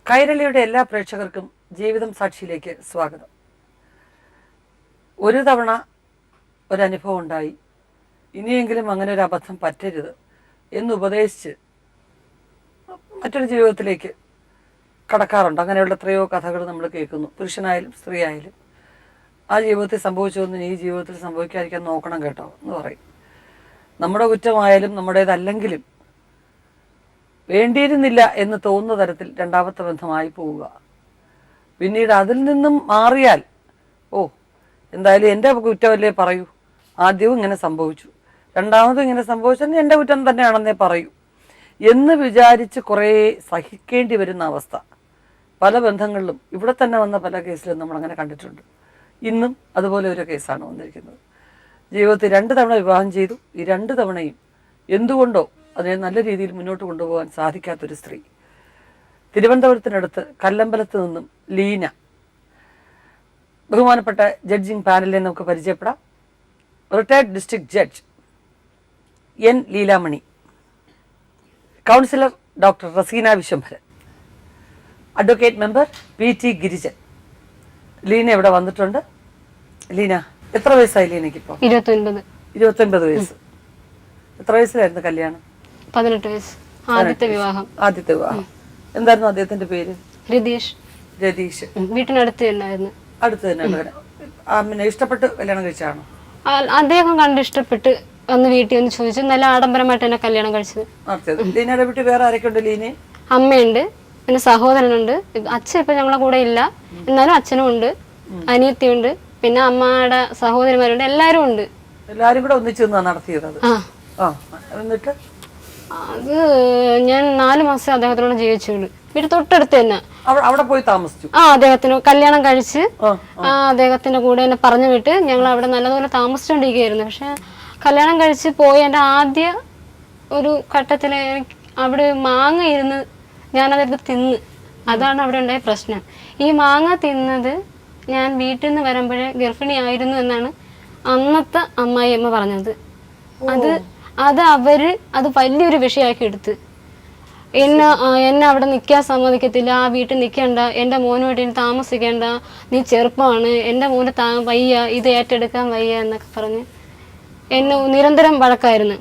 കൈരളിയുടെ എല്ലാ പ്രേക്ഷകർക്കും ജീവിതം സാക്ഷിയിലേക്ക് സ്വാഗതം. ഒരു തവണ ഒരനുഭവം ഉണ്ടായി, ഇനിയെങ്കിലും അങ്ങനെ ഒരു അബദ്ധം പറ്റരുത് എന്നുപദേശിച്ച് മറ്റൊരു ജീവിതത്തിലേക്ക് കടക്കാറുണ്ട്. അങ്ങനെയുള്ള എത്രയോ കഥകൾ നമ്മൾ കേൾക്കുന്നു. പുരുഷനായാലും സ്ത്രീ ആയാലും ആ ജീവിതത്തിൽ സംഭവിച്ചതൊന്നും ഈ ജീവിതത്തിൽ സംഭവിക്കാതിരിക്കാൻ നോക്കണം കേട്ടോ എന്ന് പറയും. നമ്മുടെ കുറ്റമായാലും നമ്മുടേതല്ലെങ്കിലും വേണ്ടിയിരുന്നില്ല എന്ന് തോന്നുന്ന തരത്തിൽ രണ്ടാമത്തെ ബന്ധമായി പോവുക. പിന്നീട് അതിൽ നിന്നും മാറിയാൽ എന്തായാലും എൻ്റെ കുറ്റമല്ലേ പറയൂ, ആദ്യവും ഇങ്ങനെ സംഭവിച്ചു, രണ്ടാമതും ഇങ്ങനെ സംഭവിച്ചാൽ എൻ്റെ കുറ്റം തന്നെയാണെന്നേ പറയൂ എന്ന് വിചാരിച്ച് കുറേ സഹിക്കേണ്ടി വരുന്ന അവസ്ഥ പല ബന്ധങ്ങളിലും ഇവിടെ തന്നെ വന്ന പല കേസിലും നമ്മളങ്ങനെ കണ്ടിട്ടുണ്ട്. ഇന്നും അതുപോലെ ഒരു കേസാണ് വന്നിരിക്കുന്നത്. ജീവിതത്തിൽ 2 തവണ വിവാഹം ചെയ്തു. ഈ 2 തവണയും എന്തുകൊണ്ടോ അതിനെ നല്ല രീതിയിൽ മുന്നോട്ട് കൊണ്ടുപോകാൻ സാധിക്കാത്തൊരു സ്ത്രീ. തിരുവനന്തപുരത്തിനടുത്ത് കല്ലമ്പലത്ത് നിന്നും ലീന. ബഹുമാനപ്പെട്ട ജഡ്ജിങ് പാനലിനെ നമുക്ക് പരിചയപ്പെടാം. Retired district judge N Leelamani, councillor doctor Raseena Viswambharan, advocate member PT Girijan. Leena ഇവിടെ വന്നിട്ടുണ്ട്. ലീന, എത്ര വയസ്സായി ലീനയ്ക്ക് ഇപ്പോൾ? 29 വയസ്സ്. എത്ര വയസ്സിലായിരുന്നു കല്യാണം? 18 വയസ്സ്. ആദ്യത്തെ വിവാഹം. എന്തായിരുന്നു അദ്ദേഹത്തിന്റെ പേര്? രതീഷ്. വീട്ടിനടുത്ത് തന്നെയായിരുന്നു. അടുത്ത് തന്നെ. ഇഷ്ടപ്പെട്ട് കല്യാണം കഴിച്ചാണോ? അദ്ദേഹം കണ്ട് ഇഷ്ടപ്പെട്ട് അന്ന് വീട്ടിൽ ഒന്ന് ചോദിച്ചു. നല്ല ആഡംബരമായിട്ട് തന്നെ കല്യാണം കഴിച്ചത്. ലീനയുടെ വീട്ടിൽ വേറെ ആരൊക്കെ ഉണ്ട്? ലീന അമ്മയുണ്ട്, പിന്നെ സഹോദരനുണ്ട്. അച്ഛൻ ഇപ്പൊ ഞങ്ങളെ കൂടെ ഇല്ല, എന്നാലും അച്ഛനും ഉണ്ട്, അനിയത്തിയുണ്ട്, പിന്നെ അമ്മയുടെ സഹോദരിമാരുണ്ട്, എല്ലാരും ഉണ്ട്. എല്ലാരും കൂടെ ഒന്നിച്ചു നടത്തിയത്? എന്നിട്ട് അത് ഞാൻ 4 മാസം അദ്ദേഹത്തിനോട് ജീവിച്ചുള്ളൂ. വീട്ടിൽ തൊട്ടടുത്ത് തന്നെ. അവിടെ പോയി താമസിച്ചു? അദ്ദേഹത്തിന് കല്യാണം കഴിച്ച് അദ്ദേഹത്തിന്റെ കൂടെ എന്നെ പറഞ്ഞു വിട്ട് ഞങ്ങൾ അവിടെ നല്ലതുപോലെ താമസിച്ചോണ്ടിരിക്കുകയായിരുന്നു. പക്ഷെ കല്യാണം കഴിച്ച് പോയി എൻ്റെ ആദ്യ ഒരു ഘട്ടത്തില് അവിടെ മാങ്ങ ഇരുന്ന് ഞാനതെടുത്ത് തിന്ന്. അതാണ് അവിടെ ഉണ്ടായ പ്രശ്നം. ഈ മാങ്ങ തിന്നത് ഞാൻ വീട്ടിൽ നിന്ന് വരുമ്പോഴേ ഗർഭിണിയായിരുന്നു എന്നാണ് അന്നത്തെ അമ്മായിയമ്മ പറഞ്ഞത്. അത് വലിയൊരു വിഷയമാക്കി എടുത്ത് എന്നെ അവിടെ നിൽക്കാൻ സമ്മതിക്കത്തില്ല, ആ വീട്ടിൽ നിൽക്കണ്ട, എൻ്റെ മോനുമായിട്ട് ഇനി താമസിക്കേണ്ട, നീ ചെറുപ്പമാണ്, എൻ്റെ മോന് വയ്യ, ഇത് ഏറ്റെടുക്കാൻ വയ്യ എന്നൊക്കെ പറഞ്ഞ് എന്നെ നിരന്തരം വഴക്കായിരുന്നു.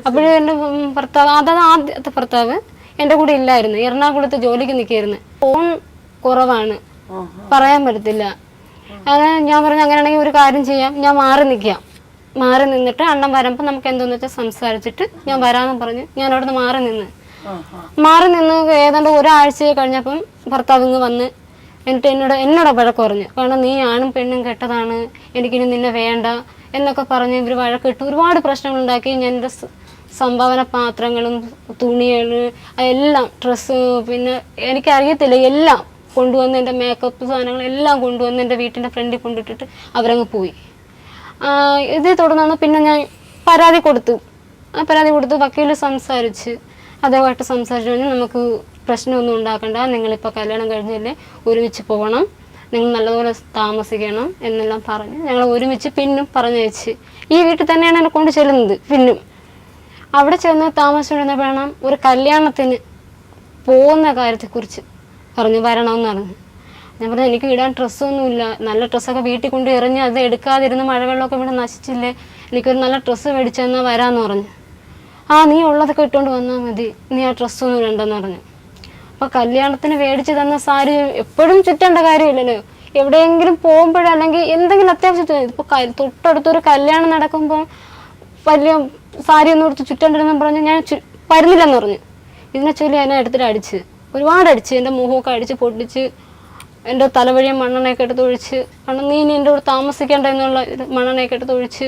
അപ്പോഴും എൻ്റെ ഭർത്താവ്, അതായത് ആദ്യത്തെ ഭർത്താവ് എൻ്റെ കൂടെ ഇല്ലായിരുന്നു, എറണാകുളത്ത് ജോലിക്ക് നിൽക്കായിരുന്നു. ഫോൺ കുറവാണ്, പറയാൻ പറ്റത്തില്ല. അങ്ങനെ ഞാൻ പറഞ്ഞു അങ്ങനെയാണെങ്കിൽ ഒരു കാര്യം ചെയ്യാം, ഞാൻ മാറി നിന്നിട്ട് അണ്ണൻ വരുമ്പോൾ നമുക്ക് എന്തോന്ന് വെച്ചാൽ സംസാരിച്ചിട്ട് ഞാൻ വരാമെന്ന് പറഞ്ഞ് ഞാൻ അവിടെ നിന്ന് മാറി നിന്ന് ഏതാണ്ട് ഒരാഴ്ച കഴിഞ്ഞപ്പം ഭർത്താവ് ഇങ്ങ് വന്ന് എന്നിട്ട് എന്നോട് വഴക്ക് പറഞ്ഞു. കാരണം നീ ആണും പെണ്ണും കെട്ടതാണ്, എനിക്കിനി നിന്നെ വേണ്ട എന്നൊക്കെ പറഞ്ഞ് ഇവർ വഴക്കിട്ട് ഒരുപാട് പ്രശ്നങ്ങളുണ്ടാക്കി. ഞാൻ എൻ്റെ സംഭാവന പാത്രങ്ങളും തുണികള് എല്ലാം, ഡ്രസ്സ്, പിന്നെ എനിക്കറിയത്തില്ല, എല്ലാം കൊണ്ടുവന്ന് എൻ്റെ മേക്കപ്പ് സാധനങ്ങളെല്ലാം കൊണ്ടുവന്ന് എൻ്റെ വീട്ടിൻ്റെ ഫ്രണ്ടിൽ കൊണ്ടിട്ടിട്ട് അവരങ്ങ് പോയി. ഇതേ തുടർന്നാണ് പിന്നെ ഞാൻ പരാതി കൊടുത്തു. വക്കീൽ സംസാരിച്ച് അതേമായിട്ട് സംസാരിച്ചു കഴിഞ്ഞാൽ നമുക്ക് പ്രശ്നമൊന്നും ഉണ്ടാക്കണ്ട, നിങ്ങളിപ്പോൾ കല്യാണം കഴിഞ്ഞല്ലേ, ഒരുമിച്ച് പോകണം, നിങ്ങൾ നല്ലതുപോലെ താമസിക്കണം എന്നെല്ലാം പറഞ്ഞ് ഞങ്ങൾ ഒരുമിച്ച് പിന്നും പറഞ്ഞയച്ച് ഈ വീട്ടിൽ തന്നെയാണ് എന്നെ കൊണ്ട് ചെല്ലുന്നത്. പിന്നും അവിടെ ചെന്ന് താമസിച്ചിരുന്നപ്പോഴാണ് ഒരു കല്യാണത്തിന് പോകുന്ന കാര്യത്തെക്കുറിച്ച് വരണമെന്ന് പറഞ്ഞു. ഞാൻ പറഞ്ഞു എനിക്ക് ഇടാൻ ഡ്രസ്സൊന്നുമില്ല, നല്ല ഡ്രസ്സൊക്കെ വീട്ടിൽ കൊണ്ട് എറിഞ്ഞ് അത് എടുക്കാതിരുന്ന് മഴവെള്ളമൊക്കെ ഇവിടെ നശിച്ചില്ലേ, എനിക്കൊരു നല്ല ഡ്രസ്സ് മേടിച്ചെന്നാൽ വരാമെന്ന് പറഞ്ഞു. നീ ഉള്ളതൊക്കെ ഇട്ടുകൊണ്ട് വന്നാൽ മതി, നീ ആ ഡ്രസ്സൊന്നും ഇടണ്ടെന്ന് പറഞ്ഞു. അപ്പോൾ കല്യാണത്തിന് മേടിച്ച് തന്ന സാരി എപ്പോഴും ചുറ്റേണ്ട കാര്യമില്ലല്ലോ, എവിടെയെങ്കിലും പോകുമ്പോഴല്ലെങ്കിൽ എന്തെങ്കിലും അത്യാവശ്യത്തിന്. ഇപ്പോൾ തൊട്ടടുത്തൊരു കല്യാണം നടക്കുമ്പോൾ വലിയ സാരി ഒന്നും എടുത്ത് ചുറ്റേണ്ടിരുന്നു പറഞ്ഞ് ഞാൻ വരുന്നില്ലെന്ന് പറഞ്ഞു. ഇതിനെ ചൊല്ലി എന്നെ എടുത്തിട്ട് ഒരുപാട് അടിച്ച്, എൻ്റെ മുഖമൊക്കെ അടിച്ച് പൊട്ടിച്ച്, എൻ്റെ തലവഴിയും മണ്ണെണ്ണയൊക്കെ എടുത്ത് ഒഴിച്ച്, കാരണം നീ ഇനി എൻ്റെ കൂടെ താമസിക്കേണ്ട എന്നുള്ള മണ്ണെണ്ണയൊക്കെ എടുത്ത് ഒഴിച്ച്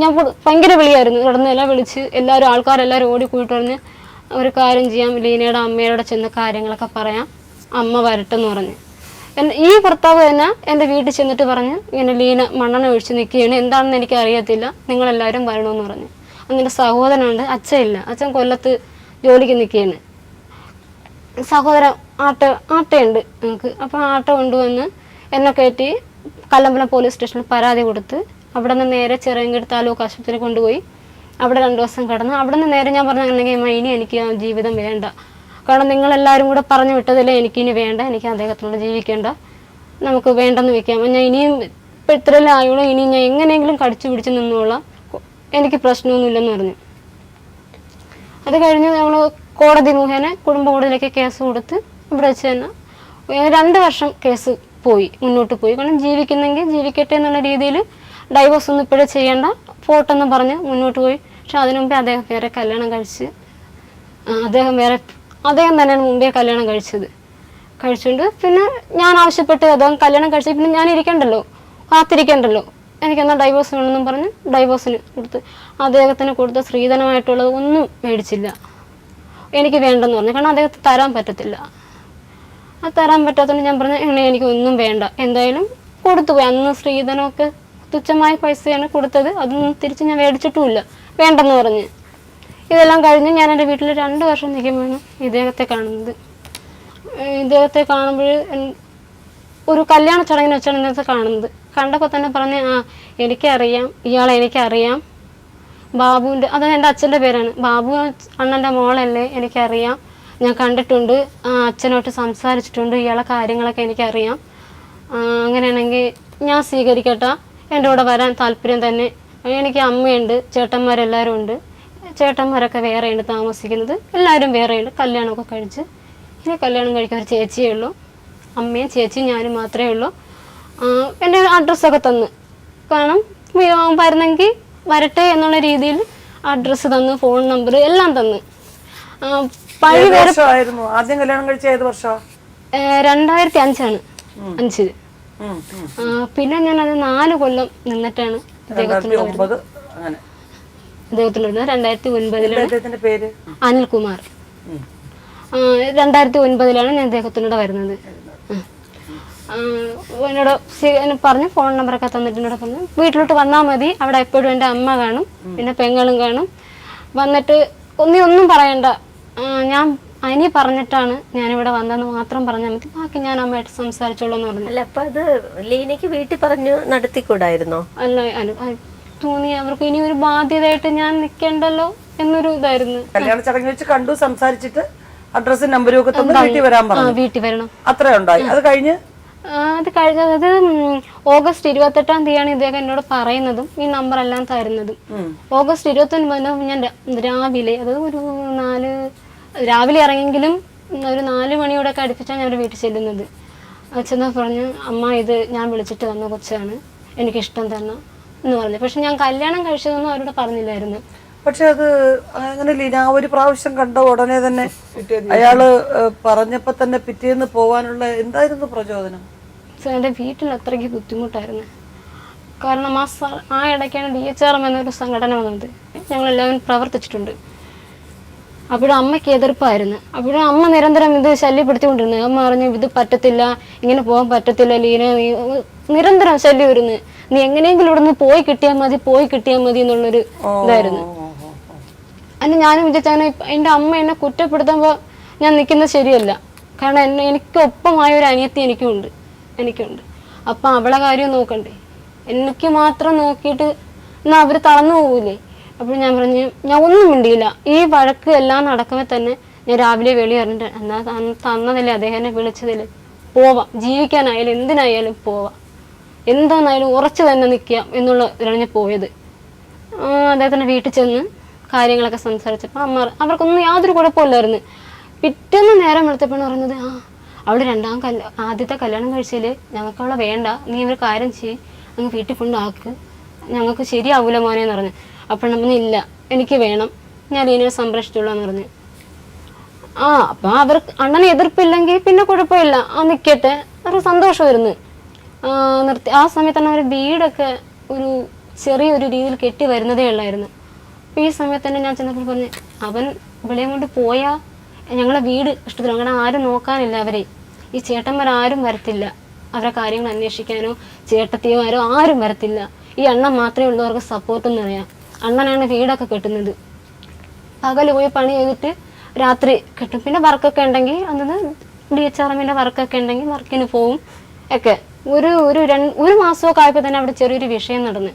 ഞാൻ ഭയങ്കര വിളിയായിരുന്നു. കിടന്നെല്ലാം വിളിച്ച് ആൾക്കാരെല്ലാവരും ഓടിക്കൂട്ട് പറഞ്ഞ് ഒരു കാര്യം ചെയ്യാം, ലീനയുടെ അമ്മയോടെ ചെന്ന് കാര്യങ്ങളൊക്കെ പറയാം, അമ്മ വരട്ടെന്ന് പറഞ്ഞ്. ഈ ഭർത്താവ് തന്നെ എൻ്റെ വീട്ടിൽ ചെന്നിട്ട് പറഞ്ഞ് ഇങ്ങനെ ലീന മണ്ണെണ്ണ ഒഴിച്ച് നിൽക്കുകയാണ്, എന്താണെന്ന് എനിക്ക് അറിയത്തില്ല, നിങ്ങളെല്ലാവരും വരണമെന്ന് പറഞ്ഞു. അങ്ങനെ സഹോദരനുണ്ട്, അച്ഛനില്ല, അച്ഛൻ കൊല്ലത്ത് ജോലിക്ക് നിൽക്കുകയാണ്. സഹോദരൻ ആട്ടയുണ്ട് നമുക്ക്. അപ്പോൾ ആട്ട കൊണ്ടുവന്ന് എന്നെ കയറ്റി കല്ലമ്പലം പോലീസ് സ്റ്റേഷനിൽ പരാതി കൊടുത്ത് അവിടെ നിന്ന് നേരെ ചിറയൻകീഴ് താലൂക്ക് ആശുപത്രി കൊണ്ടുപോയി. അവിടെ 2 ദിവസം കിടന്നു. അവിടെ നിന്ന് നേരെ ഞാൻ പറഞ്ഞു, ഇനി എനിക്ക് ആ ജീവിതം വേണ്ട, കാരണം നിങ്ങളെല്ലാവരും കൂടെ പറഞ്ഞു വിട്ടതല്ലേ എനിക്കിനി വേണ്ട, എനിക്ക് അദ്ദേഹത്തിനോട് ജീവിക്കേണ്ട, നമുക്ക് വേണ്ടെന്ന് വെക്കാം, ഞാൻ ഇനിയും ഇപ്പം ഇത്രയെല്ലാം ആയോളൂ, ഇനി ഞാൻ എങ്ങനെയെങ്കിലും കടിച്ചു പിടിച്ച് നിന്നോളാം, എനിക്ക് പ്രശ്നമൊന്നുമില്ലെന്ന് പറഞ്ഞു. അത് കഴിഞ്ഞ് നമ്മൾ കോടതി മുഖേന കുടുംബ കോടതിയിലേക്ക് കേസ് കൊടുത്ത് ഇവിടെ വെച്ച് തന്നെ 2 വർഷം കേസ് മുന്നോട്ട് പോയി. കാരണം ജീവിക്കുന്നെങ്കിൽ ജീവിക്കട്ടെ എന്നുള്ള രീതിയിൽ ഡൈവോഴ്സ് ഒന്നും ഇപ്പോഴേ ചെയ്യേണ്ട, ഫോട്ടെന്ന് പറഞ്ഞ് മുന്നോട്ട് പോയി. പക്ഷെ അതിനു മുമ്പേ അദ്ദേഹം വേറെ കല്യാണം കഴിച്ച് അദ്ദേഹം തന്നെയാണ് മുമ്പേ കല്യാണം കഴിച്ചുകൊണ്ട് പിന്നെ ഞാൻ ആവശ്യപ്പെട്ട് അദ്ദേഹം കല്യാണം കഴിച്ച് പിന്നെ ഞാൻ കാത്തിരിക്കണ്ടല്ലോ, എനിക്കെന്നാൽ ഡൈവോഴ്സ് വേണമെന്നും പറഞ്ഞ് ഡൈവോഴ്സിന് കൊടുത്ത് അദ്ദേഹത്തിന് കൊടുത്ത സ്ത്രീധനമായിട്ടുള്ളത് ഒന്നും മേടിച്ചില്ല, എനിക്ക് വേണ്ടെന്ന് പറഞ്ഞു. കാരണം അദ്ദേഹത്തിന് തരാൻ പറ്റത്തില്ല. അത് തരാൻ പറ്റാത്തതുകൊണ്ട് ഞാൻ പറഞ്ഞു എനിക്ക് ഒന്നും വേണ്ട, എന്തായാലും കൊടുത്തുപോയി. അന്ന് സ്ത്രീധനമൊക്കെ തുച്ഛമായ പൈസയാണ് കൊടുത്തത്, അതൊന്നും തിരിച്ച് ഞാൻ മേടിച്ചിട്ടുമില്ല, വേണ്ടെന്ന് പറഞ്ഞ്. ഇതെല്ലാം കഴിഞ്ഞ് ഞാൻ എൻ്റെ വീട്ടിൽ 2 വർഷം നിൽക്കുമ്പോഴാണ് ഇദ്ദേഹത്തെ കാണുന്നത്. ഇദ്ദേഹത്തെ കാണുമ്പോൾ ഒരു കല്യാണ ചടങ്ങിന് വെച്ചാണ് ഇദ്ദേഹത്തെ കാണുന്നത്. കണ്ടപ്പോൾ തന്നെ പറഞ്ഞ് എനിക്കറിയാം, ഇയാളെ എനിക്കറിയാം, ബാബുവിൻ്റെ, അത് എൻ്റെ അച്ഛൻ്റെ പേരാണ്, ബാബു അണ്ണൻ്റെ മോളല്ലേ, എനിക്കറിയാം, ഞാൻ കണ്ടിട്ടുണ്ട്, അച്ഛനോട്ട് സംസാരിച്ചിട്ടുണ്ട്, ഇയാളെ കാര്യങ്ങളൊക്കെ എനിക്കറിയാം, അങ്ങനെയാണെങ്കിൽ ഞാൻ സ്വീകരിക്കട്ടെ, എൻ്റെ കൂടെ വരാൻ താല്പര്യം തന്നെ, എനിക്ക് അമ്മയുണ്ട്, ചേട്ടന്മാരെല്ലാവരും ഉണ്ട്, ചേട്ടന്മാരൊക്കെ വേറെയുണ്ട് താമസിക്കുന്നത്, എല്ലാവരും വേറെയുണ്ട്, കല്യാണമൊക്കെ കഴിച്ച് ഇനി കല്യാണം കഴിക്കാൻ ഒരു ചേച്ചിയേ ഉള്ളൂ, അമ്മയും ചേച്ചിയും ഞാനും മാത്രമേ ഉള്ളൂ. എൻ്റെ അഡ്രസ്സൊക്കെ തന്ന്, കാരണം വരുന്നെങ്കിൽ വരട്ടെ എന്നുള്ള രീതിയിൽ അഡ്രസ്സ് തന്ന്, ഫോൺ നമ്പർ എല്ലാം തന്ന്. ആദ്യം കല്യാണം കഴിച്ച ഏത് വർഷം? 2005 5. പിന്നെ ഞാൻ അത് 4 കൊല്ലം നിന്നിട്ടാണ് ഇദ്ദേഹത്തിനോട് 2009 അനിൽകുമാർ. 2009 ഞാൻ ഇദ്ദേഹത്തിനോട് വരുന്നത്. എന്നോട് പറഞ്ഞ് ഫോൺ നമ്പറൊക്കെ തന്നിട്ട് എന്നോട് പറഞ്ഞു വീട്ടിലോട്ട് വന്നാൽ മതി, അവിടെ എപ്പോഴും എൻ്റെ അമ്മ കാണും, പിന്നെ പെങ്ങളും കാണും, വന്നിട്ട് ഒന്നും പറയണ്ട, ഞാൻ അനി പറഞ്ഞിട്ടാണ് ഞാനിവിടെ വന്നതെന്ന് മാത്രം പറഞ്ഞാൽ മതി, ബാക്കി ഞാൻ അമ്മയായിട്ട് സംസാരിച്ചോളൂ എന്ന് പറഞ്ഞു. അല്ല, അപ്പൊ അത് ലീനയ്ക്ക് വീട്ടിൽ പറഞ്ഞു നടത്തിക്കൂടായിരുന്നോ? അല്ല, തോന്നി അവർക്ക് ഇനി ഒരു ബാധ്യതയായിട്ട് ഞാൻ നിൽക്കണ്ടല്ലോ എന്നൊരു ഇതായിരുന്നു. കല്യാണ ചടങ്ങ് വെച്ച് കണ്ടു, സംസാരിച്ചിട്ട് അഡ്രസ്സും നമ്പരും ഒക്കെ തന്ന് വീട്ടിൽ വരാൻ പറഞ്ഞു. വീട്ടിൽ വരണം, അത്രേ ഉണ്ടായി. അത് കഴിഞ്ഞ് ഓഗസ്റ്റ് 28-ാം തീയതിയാണ് ഇദ്ദേഹം എന്നോട് പറയുന്നതും ഈ നമ്പർ എല്ലാം തരുന്നതും. ഓഗസ്റ്റ് 29 ഞാൻ രാവിലെ, അതായത് ഒരു രാവിലെ ഇറങ്ങിയെങ്കിലും ഒരു 4 മണിയോടൊക്കെ അടുപ്പിച്ചാണ് ഞാൻ വീട്ടിൽ ചെല്ലുന്നത്. അച്ഛനാ പറഞ്ഞു അമ്മ ഇത് ഞാൻ വിളിച്ചിട്ട് വന്ന കൊച്ചാണ്, എനിക്കിഷ്ടം തന്നെ എന്ന് പറഞ്ഞു. പക്ഷെ ഞാൻ കല്യാണം കഴിച്ചതൊന്നും അവരോട് പറഞ്ഞില്ലായിരുന്നു. പക്ഷെ അത് അങ്ങനെയല്ലേ, ഞാൻ ഒരു പ്രാവശ്യം കണ്ട ഉടനെ തന്നെ അയാള് പറഞ്ഞപ്പോ തന്നെ പിറ്റേന്ന് പോവാനുള്ള എന്തായിരുന്നു പ്രചോദനം? എൻ്റെ വീട്ടിൽ അത്രയ്ക്ക് ബുദ്ധിമുട്ടായിരുന്നു. കാരണം ആ ഇടയ്ക്കാണ് DHRM എന്നൊരു സംഘടന വന്നത്, ഞങ്ങളെല്ലാവരും പ്രവർത്തിച്ചിട്ടുണ്ട്. അപ്പോഴും അമ്മയ്ക്ക് എതിർപ്പായിരുന്നു. അപ്പോഴും അമ്മ നിരന്തരം ഇത് ശല്യപ്പെടുത്തിക്കൊണ്ടിരുന്നത്. അമ്മ പറഞ്ഞു ഇത് പറ്റത്തില്ല, ഇങ്ങനെ പോകാൻ പറ്റത്തില്ല ലീന, നീ നിരന്തരം ശല്യം വരുന്നു, നീ എങ്ങനെയെങ്കിലും ഇവിടെ നിന്ന് പോയി കിട്ടിയാൽ മതി എന്നുള്ളൊരു ഇതായിരുന്നു. അന്ന് ഞാനും വിചാരിച്ചാൽ എൻ്റെ അമ്മ എന്നെ കുറ്റപ്പെടുത്തുമ്പോൾ ഞാൻ നിൽക്കുന്നത് ശരിയല്ല. കാരണം എനിക്കൊപ്പമായ ഒരു അനിയത്തി എനിക്കുണ്ട്. അപ്പം അവളെ കാര്യം നോക്കണ്ടേ, എനിക്ക് മാത്രം നോക്കിയിട്ട് എന്നാൽ അവർ തളർന്നു പോകൂലേ. അപ്പോൾ ഞാൻ പറഞ്ഞു, ഞാൻ ഒന്നും മിണ്ടിയില്ല. ഈ വഴക്ക് എല്ലാം നടക്കുമ്പോൾ തന്നെ ഞാൻ രാവിലെ വെളി പറഞ്ഞിട്ട് എന്നാൽ തന്നതല്ലേ, അദ്ദേഹം വിളിച്ചതല്ലേ, പോവാം, ജീവിക്കാനായാലും എന്തിനായാലും പോവാം, എന്താന്നായാലും ഉറച്ചു തന്നെ നിൽക്കാം എന്നുള്ള ഇതിലാണ് ഞാൻ പോയത്. അദ്ദേഹത്തിൻ്റെ വീട്ടിൽ ചെന്ന് കാര്യങ്ങളൊക്കെ സംസാരിച്ചപ്പോൾ അവർക്കൊന്നും യാതൊരു കുഴപ്പമില്ലായിരുന്നു. പിറ്റേന്ന് നേരം വെളുത്തപ്പോഴാണ് പറഞ്ഞത് അവൾ ആദ്യത്തെ കല്യാണം കഴിച്ചാല് ഞങ്ങൾക്ക് അവളെ വേണ്ട, നീ ഒരു കാര്യം ചെയ്യ്, അങ്ങ് വീട്ടിൽ കൊണ്ടാക്ക്, ഞങ്ങൾക്ക് ശരിയാവൂല മോനെന്ന് പറഞ്ഞു. അപ്പോൾ നമ്മൾ ഇല്ല, എനിക്ക് വേണം, ഞാൻ ലീനയെ സംരക്ഷിച്ചുള്ളൂ എന്ന് പറഞ്ഞു. അപ്പം അണ്ണനെ എതിർപ്പില്ലെങ്കിൽ പിന്നെ കുഴപ്പമില്ല, നിൽക്കട്ടെ, അവർക്ക് സന്തോഷമായിരുന്നു. ആ സമയത്ത് തന്നെ അവർ വീടൊക്കെ ഒരു ചെറിയൊരു രീതിയിൽ കെട്ടി വരുന്നതേ ഉള്ളായിരുന്നു. അപ്പോൾ ഈ സമയത്ത് തന്നെ ഞാൻ ചെന്നപ്പോൾ പറഞ്ഞു അവൻ വിളയും കൊണ്ട് പോയാൽ ഞങ്ങളെ വീട് ഇഷ്ടത്തില്ല, അങ്ങനെ ആരും നോക്കാനില്ല, അവരെ ഈ ചേട്ടന്മാരാരും വരത്തില്ല, അവരുടെ കാര്യങ്ങൾ അന്വേഷിക്കാനോ ചേട്ടത്തിയോ ആരും വരത്തില്ല, ഈ അണ്ണൻ മാത്രമേ ഉള്ളൂ അവർക്ക് സപ്പോർട്ടെന്ന് പറയാം. അണ്ണനാണ് വീടൊക്കെ കെട്ടുന്നത്, പകല് പോയി പണി ചെയ്തിട്ട് രാത്രി കെട്ടും. പിന്നെ വർക്കൊക്കെ ഉണ്ടെങ്കിൽ അന്ന് DHRMൻ്റെ വർക്കൊക്കെ ഉണ്ടെങ്കിൽ വർക്കിന് പോവും ഒക്കെ. ഒരു മാസമൊക്കെ ആയപ്പോൾ തന്നെ അവിടെ ചെറിയൊരു വിഷയം നടന്ന്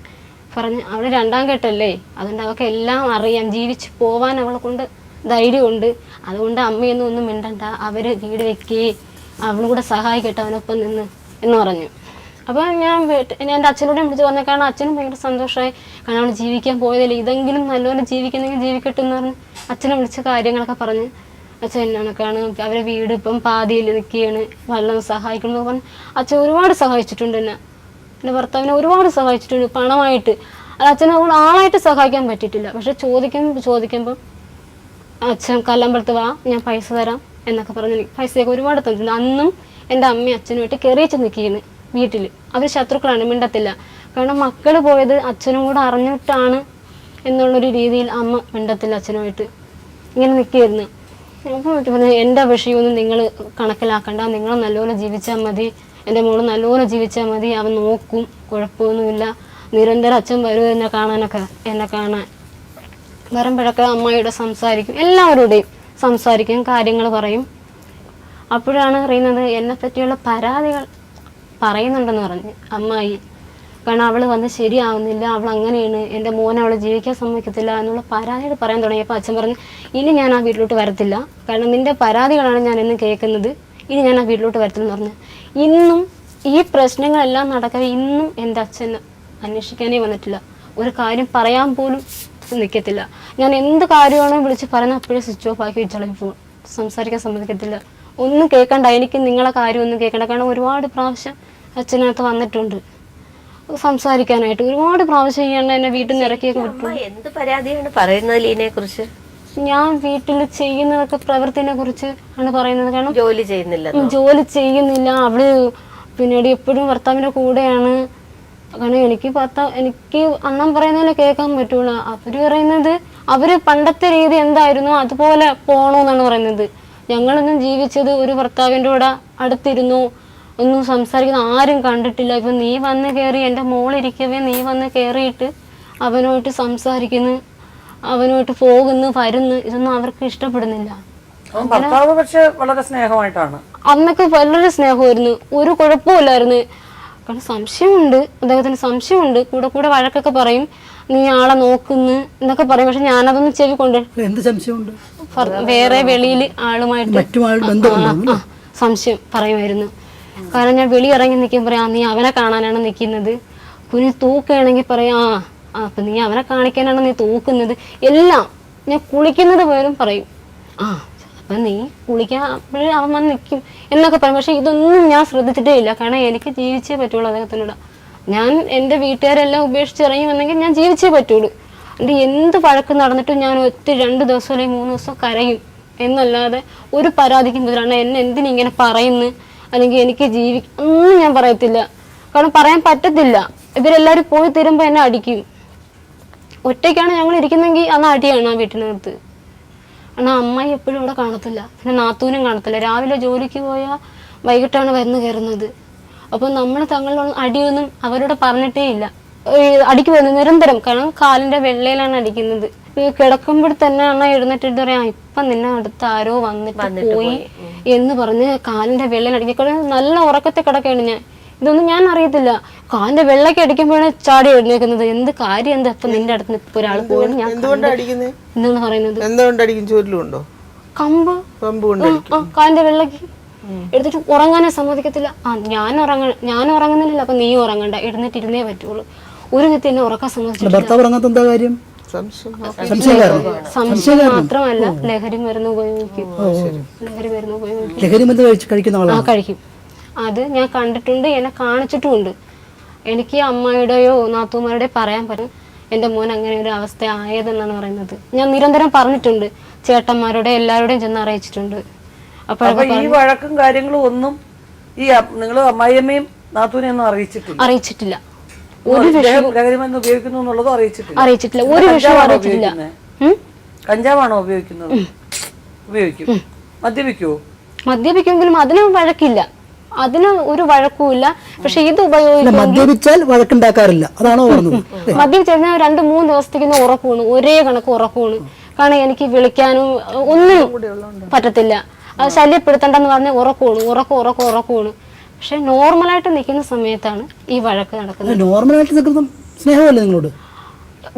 പറഞ്ഞ് അവിടെ 2ാം കെട്ടല്ലേ, അതുകൊണ്ട് അവൾക്ക് എല്ലാം അറിയാം, ജീവിച്ച് പോവാൻ അവളെ കൊണ്ട് ധൈര്യമുണ്ട്, അതുകൊണ്ട് അമ്മയൊന്നും ഒന്നും മിണ്ടണ്ട, അവര് വീട് വെക്കേ, അവളും കൂടെ സഹായിക്കട്ടെ അവനൊപ്പം നിന്ന് എന്ന് പറഞ്ഞു. അപ്പോൾ ഞാൻ എൻ്റെ അച്ഛനോട് വിളിച്ച് പറഞ്ഞ, കാരണം അച്ഛനും ഭയങ്കര സന്തോഷമായി. കാരണം അവൾ ജീവിക്കാൻ പോയതല്ലേ, ഇതെങ്കിലും നല്ലപോലെ ജീവിക്കുന്നെങ്കിൽ ജീവിക്കട്ടെ എന്ന് പറഞ്ഞ് അച്ഛനെ വിളിച്ച കാര്യങ്ങളൊക്കെ പറഞ്ഞ് അച്ഛൻ എന്നൊക്കെയാണ് അവരെ വീട് ഇപ്പം പാതിയിൽ നിൽക്കുകയാണ്, വെള്ളം സഹായിക്കണം എന്ന് പറഞ്ഞ് അച്ഛൻ ഒരുപാട് സഹായിച്ചിട്ടുണ്ട് എന്നെ. എൻ്റെ ഭർത്താവിനെ ഒരുപാട് സഹായിച്ചിട്ടുണ്ട് പണമായിട്ട്. അത് അച്ഛനെ ആളായിട്ട് സഹായിക്കാൻ പറ്റിയിട്ടില്ല. പക്ഷെ ചോദിക്കുമ്പോൾ അച്ഛൻ കല്ലമ്പലത്ത് വാ, ഞാൻ പൈസ തരാം എന്നൊക്കെ പറഞ്ഞ് പൈസയൊക്കെ ഒരുപാട് തന്നിട്ടുണ്ട്. അന്നും എൻ്റെ അമ്മയും അച്ഛനുമായിട്ട് കയറിച്ച് നിൽക്കുകയാണ് വീട്ടിൽ. അവർ ശത്രുക്കളാണ്, മിണ്ടത്തില്ല. കാരണം മക്കൾ പോയത് അച്ഛനും കൂടെ അറിഞ്ഞിട്ടാണ് എന്നുള്ളൊരു രീതിയിൽ അമ്മ മിണ്ടത്തില്ല അച്ഛനുമായിട്ട്, ഇങ്ങനെ നിൽക്കുകയായിരുന്നു. അപ്പോൾ എൻ്റെ വിഷയമൊന്നും നിങ്ങൾ കണക്കിലാക്കണ്ട, നിങ്ങൾ നല്ലപോലെ ജീവിച്ചാൽ മതി, എൻ്റെ മോള് നല്ലപോലെ ജീവിച്ചാൽ മതി, അവൻ നോക്കും, കുഴപ്പമൊന്നുമില്ല. നിരന്തരം അച്ഛൻ വരും എന്നെ കാണാൻ വരുമ്പോഴൊക്കെ അമ്മയോട് സംസാരിക്കും, എല്ലാവരോടെയും സംസാരിക്കും, കാര്യങ്ങൾ പറയും. അപ്പോഴാണ് അറിയുന്നത് എന്നെ പറ്റിയുള്ള പരാതികൾ പറയുന്നുണ്ടെന്ന് പറഞ്ഞ് അമ്മായി. കാരണം അവൾ വന്ന് ശരിയാവുന്നില്ല, അവൾ അങ്ങനെയാണ്, എൻ്റെ മോനെ അവളെ ജീവിക്കാൻ സമ്മതിക്കത്തില്ല എന്നുള്ള പരാതികൾ പറയാൻ തുടങ്ങിയപ്പോൾ അച്ഛൻ പറഞ്ഞു, ഇനി ഞാൻ ആ വീട്ടിലോട്ട് വരത്തില്ല, കാരണം നിൻ്റെ പരാതികളാണ് ഞാൻ ഇന്ന് കേൾക്കുന്നത്, ഇനി ഞാൻ ആ വീട്ടിലോട്ട് വരത്തില്ലെന്ന് പറഞ്ഞു. ഇന്നും ഈ പ്രശ്നങ്ങളെല്ലാം നടക്കവേ ഇന്നും എൻ്റെ അച്ഛൻ അന്വേഷിക്കാനേ വന്നിട്ടില്ല, ഒരു കാര്യം പറയാൻ പോലും നിൽക്കത്തില്ല. ഞാൻ എന്ത് കാര്യമാണോ വിളിച്ച് പറയുന്നത് അപ്പോഴേ സ്വിച്ച് ഓഫ് ആക്കി വെച്ചാൽ പോകും, സംസാരിക്കാൻ സമ്മതിക്കത്തില്ല. ഒന്നും കേൾക്കണ്ട, എനിക്ക് നിങ്ങളെ കാര്യം ഒന്നും കേൾക്കണ്ട. കാരണം ഒരുപാട് പ്രാവശ്യം അച്ഛനകത്ത് വന്നിട്ടുണ്ട് സംസാരിക്കാനായിട്ട്, ഒരുപാട് പ്രാവശ്യം ചെയ്യണ്ട എന്നെ വീട്ടിൽ നിന്ന് ഇറക്കിയൊക്കെ വിട്ടു. എന്ത് പരാതിയാണ് പറയുന്നത് ലീനയെ കുറിച്ച്? ഞാൻ വീട്ടിൽ ചെയ്യുന്നതൊക്കെ പ്രവൃത്തിനെ കുറിച്ച് ആണ് പറയുന്നത്. കാരണം ജോലി ചെയ്യുന്നില്ല, അവള് പിന്നീട് എപ്പോഴും ഭർത്താവിന്റെ കൂടെയാണ്. കാരണം എനിക്ക് അണ്ണൻ പറയുന്നതിനെ കേൾക്കാൻ പറ്റൂല. അവര് പറയുന്നത് അവര് പണ്ടത്തെ രീതി എന്തായിരുന്നു അതുപോലെ പോണോന്നാണ് പറയുന്നത്. ഞങ്ങളൊന്നും ജീവിച്ചത് ഒരു ഭർത്താവിൻ്റെ കൂടെ അടുത്തിരുന്നു, ഒന്നും സംസാരിക്കുന്ന ആരും കണ്ടിട്ടില്ല. ഇപ്പൊ നീ വന്ന് കയറി, എൻ്റെ മോളിരിക്കവേ നീ വന്ന് കയറിയിട്ട് അവനുമായിട്ട് സംസാരിക്കുന്നു, അവനുമായിട്ട് പോകുന്നു വരുന്നു, ഇതൊന്നും അവർക്ക് ഇഷ്ടപ്പെടുന്നില്ല. പക്ഷെ വളരെ സ്നേഹമായിട്ടാണ് അന്നൊക്കെ വളരെ സ്നേഹമായിരുന്നു, ഒരു കുഴപ്പമില്ലായിരുന്നു. കാരണം സംശയമുണ്ട്, അദ്ദേഹത്തിന് സംശയമുണ്ട്, കൂടെ വഴക്കൊക്കെ പറയും, നീ ആളെ നോക്കുന്നു എന്നൊക്കെ പറയും. പക്ഷെ ഞാനതൊന്നും ചെവിക്കൊണ്ട് എന്ത് സംശയമുണ്ട്, വേറെ വെളിയിൽ ആളുമായിട്ട് സംശയം പറയുമായിരുന്നു. കാരണം ഞാൻ വെളി ഇറങ്ങി നിൽക്കുമ്പോൾ പറയാം, നീ അവനെ കാണാനാണ് നിൽക്കുന്നത്, കുഞ്ഞ് തൂക്കുകയാണെങ്കിൽ പറയാം, അപ്പൊ നീ അവനെ കാണിക്കാനാണ് നീ തൂക്കുന്നത്, എല്ലാം ഞാൻ കുളിക്കുന്നത് പോലും പറയും. അപ്പൊ നീ കുളിക്കാൻ അപ്പോഴേ അവൻ വന്ന് നിൽക്കും എന്നൊക്കെ പറയും. പക്ഷെ ഇതൊന്നും ഞാൻ ശ്രദ്ധിച്ചിട്ടേ ഇല്ല. കാരണം എനിക്ക് ജീവിച്ചേ പറ്റുള്ളൂ അദ്ദേഹത്തിനോട്. ഞാൻ എൻ്റെ വീട്ടുകാരെല്ലാം ഉപേക്ഷിച്ച് ഇറങ്ങി വന്നെങ്കിൽ ഞാൻ ജീവിച്ചേ പറ്റുള്ളൂ. എൻ്റെ എന്ത് വഴക്ക് നടന്നിട്ടും ഞാൻ 2 ദിവസം അല്ലെങ്കിൽ 3 ദിവസം കരയും എന്നല്ലാതെ ഒരു പരാതിക്കും ബദലാണ് എന്നെ എന്തിനിങ്ങനെ പറയുന്നു, അല്ലെങ്കിൽ എനിക്ക് ഒന്നും ഞാൻ പറയത്തില്ല. കാരണം പറയാൻ പറ്റത്തില്ല, ഇവരെല്ലാവരും പോയി തരുമ്പോൾ എന്നെ അടിക്കും. ഒറ്റയ്ക്കാണ് ഞങ്ങൾ ഇരിക്കുന്നെങ്കിൽ അന്ന് അടിയാണ് ആ വീട്ടിനകത്ത്. കാരണം അമ്മായി എപ്പോഴും ഇവിടെ കാണത്തില്ല, പിന്നെ നാത്തൂനും കാണത്തില്ല. രാവിലെ ജോലിക്ക് പോയാൽ വൈകിട്ടാണ് വന്ന് കയറുന്നത്. അപ്പോൾ നമ്മൾ തങ്ങളിലുള്ള അടിയൊന്നും അവരോട് പറഞ്ഞിട്ടേ ഇല്ല. അടിക്ക് വരുന്നത് നിരന്തരം, കാരണം കാലിൻ്റെ വെള്ളയിലാണ് അടിക്കുന്നത്. കിടക്കുമ്പോൾ തന്നെ അണ്ണ എഴുന്നേറ്റിട്ട് പറയാം, ഇപ്പം നിന്നെ അടുത്ത് ആരോ വന്നിട്ട് പോയി എന്ന് പറഞ്ഞ് കാലിൻ്റെ വെള്ളയിൽ അടിക്കുക. നല്ല ഉറക്കത്തെ കിടക്കുകയാണ് ഞാൻ, ഇതൊന്നും ഞാൻ അറിയത്തില്ല. കാലിന്റെ വെള്ളയ്ക്ക് അടിക്കുമ്പോഴാണ് ചാടി എഴുന്നേക്കുന്നത്. എന്ത് കാര്യം എന്താ ഇപ്പൊ നിന്റെ അടുത്ത് ഇപ്പൊ ഒരാൾ പോയി ഞാൻ എന്താണ് പറയുന്നത്, കമ്പ് കാലിന്റെ വെള്ളക്ക് എടുത്തിട്ട് ഉറങ്ങാനേ സമ്മതിക്കത്തില്ല. ഞാൻ ഉറങ്ങുന്നില്ല, അപ്പൊ നീ ഉറങ്ങണ്ട, എഴുന്നേറ്റിരുന്നേ പറ്റുള്ളൂ. ഒരു വിധത്തിൽ എന്നെ ഉറക്കാൻ സമ്മതിച്ചിട്ടില്ല. സംശയം മാത്രമല്ല, ലഹരി മരുന്ന് ഉപയോഗിക്കും. കഴിക്കും. അത് ഞാൻ കണ്ടിട്ടുണ്ട്, എന്നെ കാണിച്ചിട്ടുമുണ്ട്. എനിക്ക് അമ്മയുടെയോ നാത്തൂമാരുടെയോ പറയാൻ പറ്റും എൻ്റെ മോൻ അങ്ങനെ ഒരു അവസ്ഥ ആയതെന്നാണ് പറയുന്നത്. ഞാൻ നിരന്തരം പറഞ്ഞിട്ടുണ്ട്, ചേട്ടന്മാരുടെ എല്ലാവരുടെയും ചെന്ന് അറിയിച്ചിട്ടുണ്ട്. അപ്പൊ ഈ വഴക്കും കാര്യങ്ങളും ഒന്നും ഈ നിങ്ങൾ അമ്മായിയമ്മയും നാത്തൂനെ ഒന്നും അറിയിച്ചിട്ടില്ല. ഒരു ലഹരിമരുന്ന് ഉപയോഗിക്കുന്നു എന്നുള്ളതും അറിയിച്ചിട്ടില്ല. ഒരു വിഷയം അറിയിച്ചിട്ടില്ല. കഞ്ചാവാണോ ഉപയോഗിക്കുന്നത്? ഉപയോഗിക്കും. മദ്യപിക്കുമെങ്കിലും അതിന് വഴക്കില്ല, അതിന് ഒരു വഴക്കുമില്ല. പക്ഷെ ഇത് മദ്യപിച്ചാൽ വഴക്കുണ്ടാക്കാറില്ല, അതാണോ പറഞ്ഞത്? മദ്യപിച്ചാൽ 2-3 ദിവസത്തേക്ക് ഉറക്കമാണ്, ഒരേ കണക്ക് ഉറക്കമാണ്. കാരണം എനിക്ക് വിളിക്കാനും ഒന്നും പറ്റത്തില്ല. അത് ശല്യപ്പെടുത്തണ്ടെന്ന് പറഞ്ഞ ഉറക്കമാണ്. പക്ഷെ നോർമലായിട്ട് നിൽക്കുന്ന സമയത്താണ് ഈ വഴക്ക് നടക്കുന്നത്. നോർമലായിട്ട് നിൽക്കുന്ന സ്നേഹമല്ലേ നിങ്ങളോട്?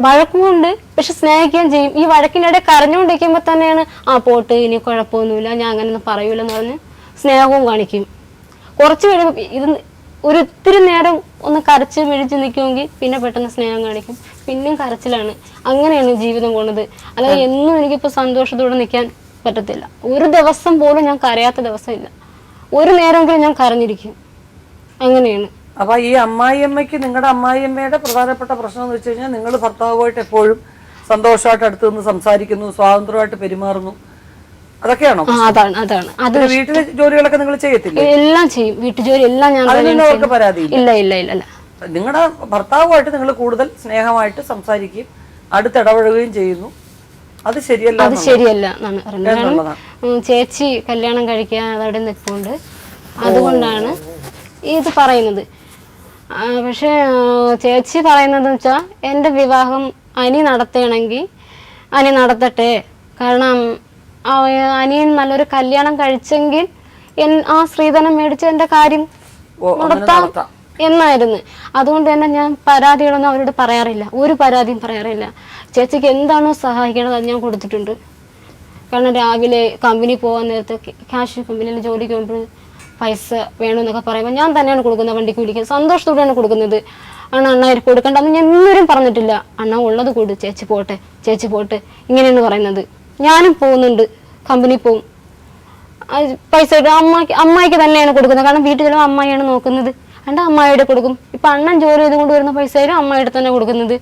വഴക്കുമുണ്ട്, പക്ഷെ സ്നേഹിക്കുകയും ചെയ്യും. ഈ വഴക്കിനിടെ കരഞ്ഞുകൊണ്ടിരിക്കുമ്പോൾ തന്നെയാണ് പോട്ട് ഇനി കുഴപ്പമൊന്നുമില്ല, ഞാൻ അങ്ങനെയൊന്നും പറയൂലെന്ന് പറഞ്ഞ് സ്നേഹവും കാണിക്കും. കുറച്ച് കഴിയുമ്പോൾ ഇത് ഒത്തിരി നേരം ഒന്ന് കരച്ച് മിഴിച്ച് നിൽക്കുമെങ്കിൽ പിന്നെ പെട്ടെന്ന് സ്നേഹം കാണിക്കും, പിന്നെയും കരച്ചിലാണ്. അങ്ങനെയാണ് ജീവിതം പോണത്. അല്ലാതെ എന്നും എനിക്കിപ്പോൾ സന്തോഷത്തോടെ നിൽക്കാൻ പറ്റത്തില്ല. ഒരു ദിവസം പോലും ഞാൻ കരയാത്ത ദിവസമില്ല. ഒരു നേരമെങ്കിലും ഞാൻ കരഞ്ഞിരിക്കും. അങ്ങനെയാണ്. അപ്പൊ ഈ അമ്മായിയമ്മയ്ക്ക്, നിങ്ങളുടെ അമ്മായിയമ്മയുടെ പ്രധാനപ്പെട്ട പ്രശ്നം എന്ന് വെച്ച് കഴിഞ്ഞാൽ നിങ്ങൾ ഭർത്താവുമായിട്ട് എപ്പോഴും സന്തോഷമായിട്ട് അടുത്ത് നിന്ന് സംസാരിക്കുന്നു, സ്വാതന്ത്ര്യമായിട്ട് പെരുമാറുന്നു, അതൊക്കെയാണോ? അതാണ് അതാണ് അത്. വീട്ടിലെ ജോലികളൊക്കെ നിങ്ങൾ ചെയ്യത്തില്ല? എല്ലാം ചെയ്യും, വീട്ടുജോലി എല്ലാം ഞാൻ. അവർക്ക് പരാതി ഇല്ല ഇല്ല ഇല്ല ഇല്ല. നിങ്ങളുടെ ഭർത്താവുമായിട്ട് നിങ്ങൾ കൂടുതൽ സ്നേഹമായിട്ട് സംസാരിക്കുകയും അടുത്തിടപഴകുകയും ചെയ്യുന്നു, അത് ശരിയല്ല. അത് ശരിയല്ല എന്നാണ് പറയുന്നത്. ചേച്ചി കല്യാണം കഴിക്കാൻ അതവിടെ നിൽപ്പുണ്ട്, അതുകൊണ്ടാണ് ഇത് പറയുന്നത്. പക്ഷെ ചേച്ചി പറയുന്നതെന്ന് വെച്ചാൽ എൻ്റെ വിവാഹം അനി നടത്തണമെങ്കിൽ അനി നടത്തട്ടെ, കാരണം അനിയൻ നല്ലൊരു കല്യാണം കഴിച്ചെങ്കിൽ ആ സ്ത്രീധനം മേടിച്ച് എൻ്റെ കാര്യം നടത്താം എന്നായിരുന്നു. അതുകൊണ്ട് തന്നെ ഞാൻ പരാതികളൊന്നും അവരോട് പറയാറില്ല, ഒരു പരാതിയും പറയാറില്ല. ചേച്ചിക്ക് എന്താണോ സഹായിക്കേണ്ടത് അത് ഞാൻ കൊടുത്തിട്ടുണ്ട്. കാരണം രാവിലെ കമ്പനി പോകാൻ നേരത്തെ ക്യാഷ് കമ്പനിയിൽ ജോലിക്ക് പോകുമ്പോൾ പൈസ വേണമെന്നൊക്കെ പറയുമ്പോൾ ഞാൻ തന്നെയാണ് കൊടുക്കുന്നത്, വണ്ടിക്ക് വിളിക്കുന്നത്, സന്തോഷത്തോടെയാണ് കൊടുക്കുന്നത്. അണ്ണ കൊടുക്കേണ്ടതെന്ന് ഞാൻ എന്നൊരും പറഞ്ഞിട്ടില്ല. അണ്ണ ഉള്ളത് കൊടു, ചേച്ചി പോട്ടെ ചേച്ചി പോട്ടെ ഇങ്ങനെയാണ് പറയുന്നത്. ഞാനും പോകുന്നുണ്ട്, കമ്പനി പോവും, പൈസ അമ്മായിക്ക് തന്നെയാണ് കൊടുക്കുന്നത്. കാരണം വീട്ടിൽ ചിലപ്പോൾ അമ്മായിയാണ് നോക്കുന്നത്, അണ്ട് അമ്മായിയുടെ കൊടുക്കും. ഇപ്പം അണ്ണൻ ജോലി ചെയ്ത് കൊണ്ട് വരുന്ന പൈസയിലും അമ്മായിയുടെ തന്നെ കൊടുക്കുന്നത്.